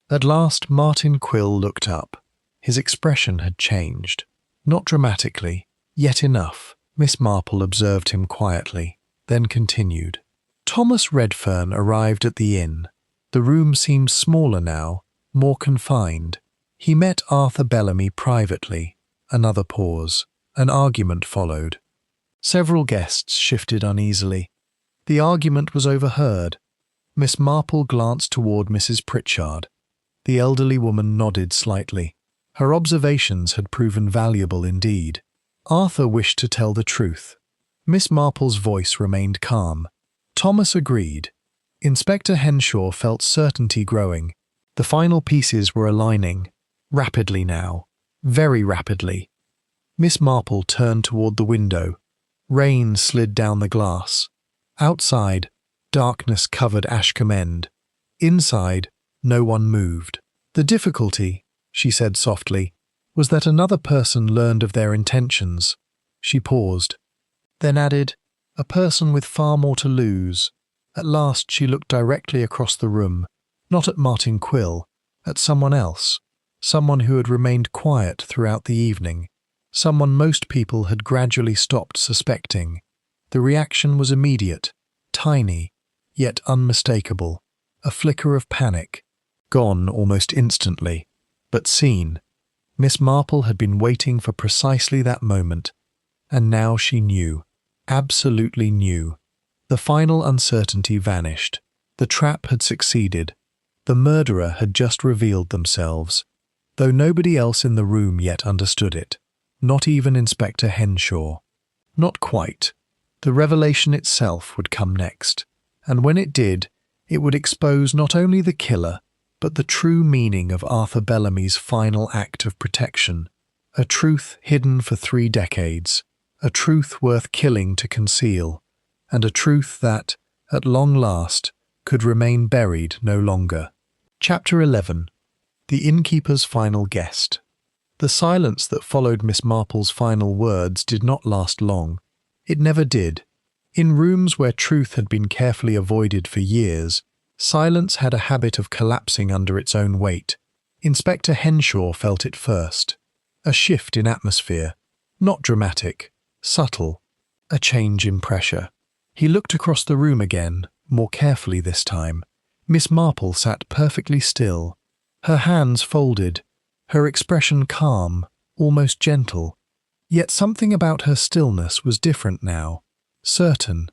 At last Martin Quill looked up. His expression had changed. Not dramatically, yet enough. Miss Marple observed him quietly, then continued. Thomas Redfern arrived at the inn. The room seemed smaller now, more confined. He met Arthur Bellamy privately. Another pause. An argument followed. Several guests shifted uneasily. The argument was overheard. Miss Marple glanced toward Mrs. Pritchard. The elderly woman nodded slightly. Her observations had proven valuable indeed. Arthur wished to tell the truth. Miss Marple's voice remained calm. Thomas agreed. Inspector Henshaw felt certainty growing. The final pieces were aligning. Rapidly now. Very rapidly. Miss Marple turned toward the window. Rain slid down the glass. Outside, darkness covered Ashcombe End. Inside, no one moved. The difficulty, she said softly, was that another person learned of their intentions. She paused, then added, a person with far more to lose. At last she looked directly across the room, not at Martin Quill, at someone else, someone who had remained quiet throughout the evening, someone most people had gradually stopped suspecting. The reaction was immediate, tiny, yet unmistakable, a flicker of panic, gone almost instantly, but seen. Miss Marple had been waiting for precisely that moment, and now she knew, absolutely knew. The final uncertainty vanished. The trap had succeeded. The murderer had just revealed themselves, though nobody else in the room yet understood it, not even Inspector Henshaw. Not quite. The revelation itself would come next, and when it did, it would expose not only the killer, but the true meaning of Arthur Bellamy's final act of protection, a truth hidden for 3 decades, a truth worth killing to conceal, and a truth that, at long last, could remain buried no longer. Chapter 11. The Innkeeper's Final Guest. The silence that followed Miss Marple's final words did not last long. It never did. In rooms where truth had been carefully avoided for years, silence had a habit of collapsing under its own weight. Inspector Henshaw felt it first. A shift in atmosphere. Not dramatic. Subtle. A change in pressure. He looked across the room again, more carefully this time. Miss Marple sat perfectly still, her hands folded, her expression calm, almost gentle. Yet something about her stillness was different now, certain.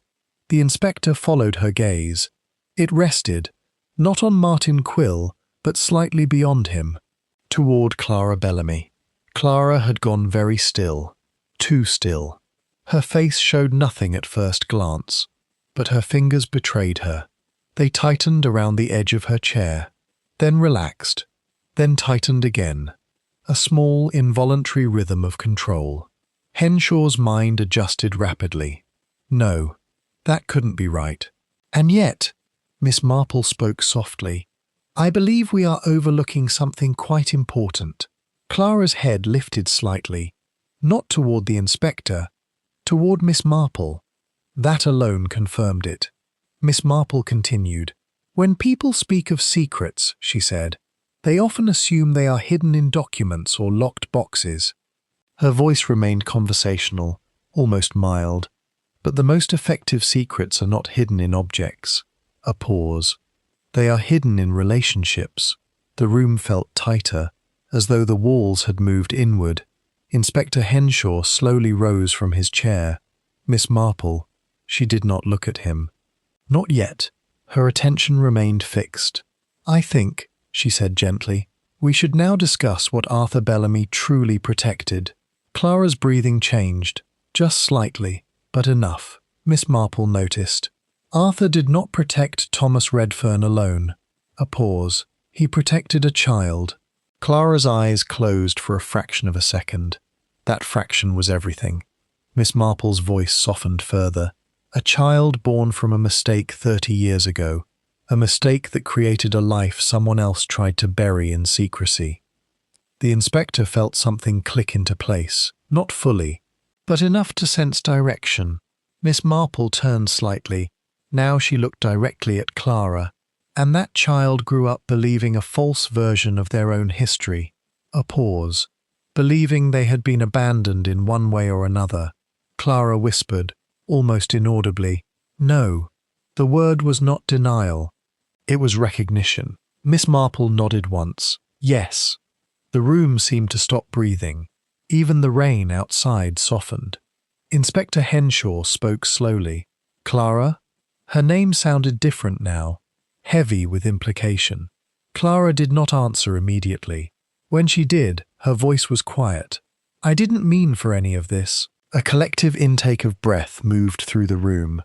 The inspector followed her gaze. It rested, not on Martin Quill, but slightly beyond him, toward Clara Bellamy. Clara had gone very still, too still. Her face showed nothing at first glance, but her fingers betrayed her. They tightened around the edge of her chair, then relaxed, then tightened again. A small, involuntary rhythm of control. Henshaw's mind adjusted rapidly. No, that couldn't be right. And yet, Miss Marple spoke softly, I believe we are overlooking something quite important. Clara's head lifted slightly, not toward the inspector, toward Miss Marple. That alone confirmed it. Miss Marple continued, When people speak of secrets, she said, They often assume they are hidden in documents or locked boxes. Her voice remained conversational, almost mild. But the most effective secrets are not hidden in objects. A pause. They are hidden in relationships. The room felt tighter, as though the walls had moved inward. Inspector Henshaw slowly rose from his chair. Miss Marple. She did not look at him. Not yet. Her attention remained fixed. I think, she said gently, we should now discuss what Arthur Bellamy truly protected. Clara's breathing changed, just slightly, but enough, Miss Marple noticed. Arthur did not protect Thomas Redfern alone. A pause. He protected a child. Clara's eyes closed for a fraction of a second. That fraction was everything. Miss Marple's voice softened further. A child born from a mistake 30 years ago. A mistake that created a life someone else tried to bury in secrecy. The inspector felt something click into place, not fully, but enough to sense direction. Miss Marple turned slightly. Now she looked directly at Clara. And that child grew up believing a false version of their own history. A pause. Believing they had been abandoned in one way or another. Clara whispered, almost inaudibly, "No." The word was not denial. It was recognition. Miss Marple nodded once. Yes. The room seemed to stop breathing. Even the rain outside softened. Inspector Henshaw spoke slowly. "Clara?" Her name sounded different now, heavy with implication. Clara did not answer immediately. When she did, her voice was quiet. "I didn't mean for any of this." A collective intake of breath moved through the room.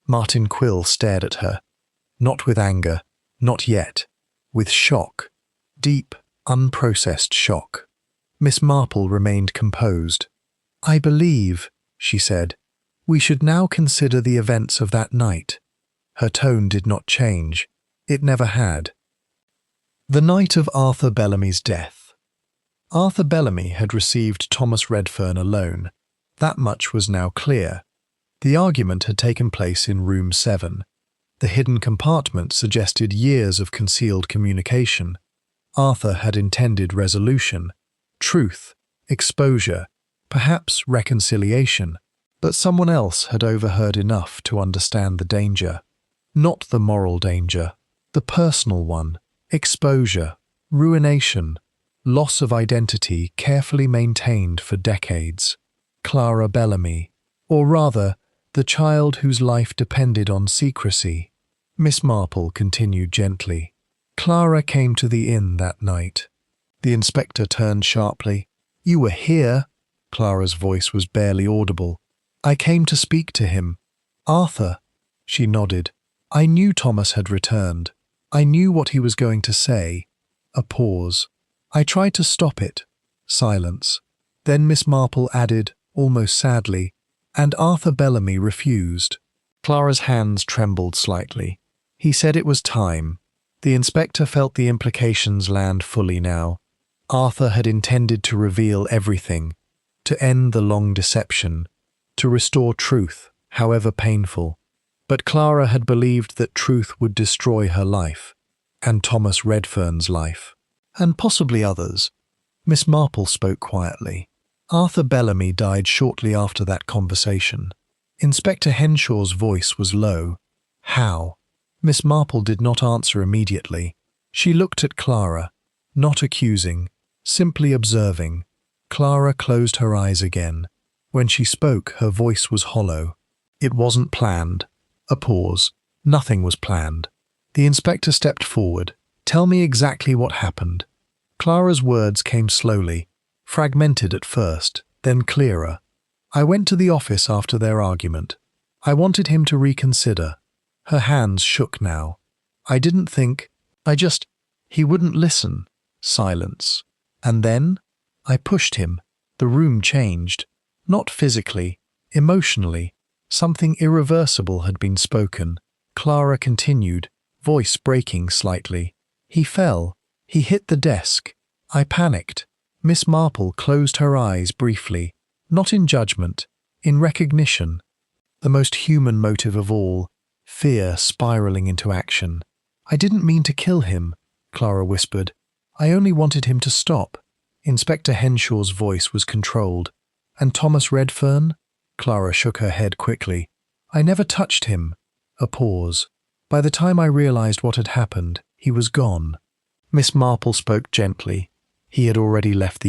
Martin Quill stared at her. Not with anger, not yet. With shock. Deep, unprocessed shock. Miss Marple remained composed. "I believe," she said, "we should now consider the events of that night." Her tone did not change. It never had. The night of Arthur Bellamy's death. Arthur Bellamy had received Thomas Redfern alone. That much was now clear. The argument had taken place in room 7. The hidden compartment suggested years of concealed communication. Arthur had intended resolution, truth, exposure, perhaps reconciliation, but someone else had overheard enough to understand the danger. Not the moral danger, the personal one, exposure, ruination, loss of identity carefully maintained for decades. Clara Bellamy, or rather, the child whose life depended on secrecy. Miss Marple continued gently. Clara came to the inn that night. The inspector turned sharply. "You were here?" Clara's voice was barely audible. "I came to speak to him." "Arthur." She nodded. "I knew Thomas had returned. I knew what he was going to say." A pause. "I tried to stop it." Silence. Then Miss Marple added, almost sadly, "And Arthur Bellamy refused." Clara's hands trembled slightly. "He said it was time." The inspector felt the implications land fully now. Arthur had intended to reveal everything, to end the long deception, to restore truth, however painful. But Clara had believed that truth would destroy her life, and Thomas Redfern's life, and possibly others. Miss Marple spoke quietly. Arthur Bellamy died shortly after that conversation. Inspector Henshaw's voice was low. "How?" Miss Marple did not answer immediately. She looked at Clara, not accusing, simply observing. Clara closed her eyes again. When she spoke, her voice was hollow. "It wasn't planned." A pause. Nothing was planned. The inspector stepped forward. "Tell me exactly what happened." Clara's words came slowly, fragmented at first, then clearer. "I went to the office after their argument. I wanted him to reconsider." Her hands shook now. "I didn't think. He wouldn't listen." Silence. "And then? I pushed him. The room changed. Not physically, emotionally. Something irreversible had been spoken." Clara continued, voice breaking slightly. "He fell. He hit the desk. I panicked." Miss Marple closed her eyes briefly, not in judgment, in recognition. The most human motive of all, fear spiraling into action. "I didn't mean to kill him," Clara whispered. I only wanted him to stop. Inspector Henshaw's voice was controlled. And Thomas Redfern? Clara shook her head quickly. I never touched him. A pause. By the time I realized what had happened, he was gone. Miss Marple spoke gently. He had already left the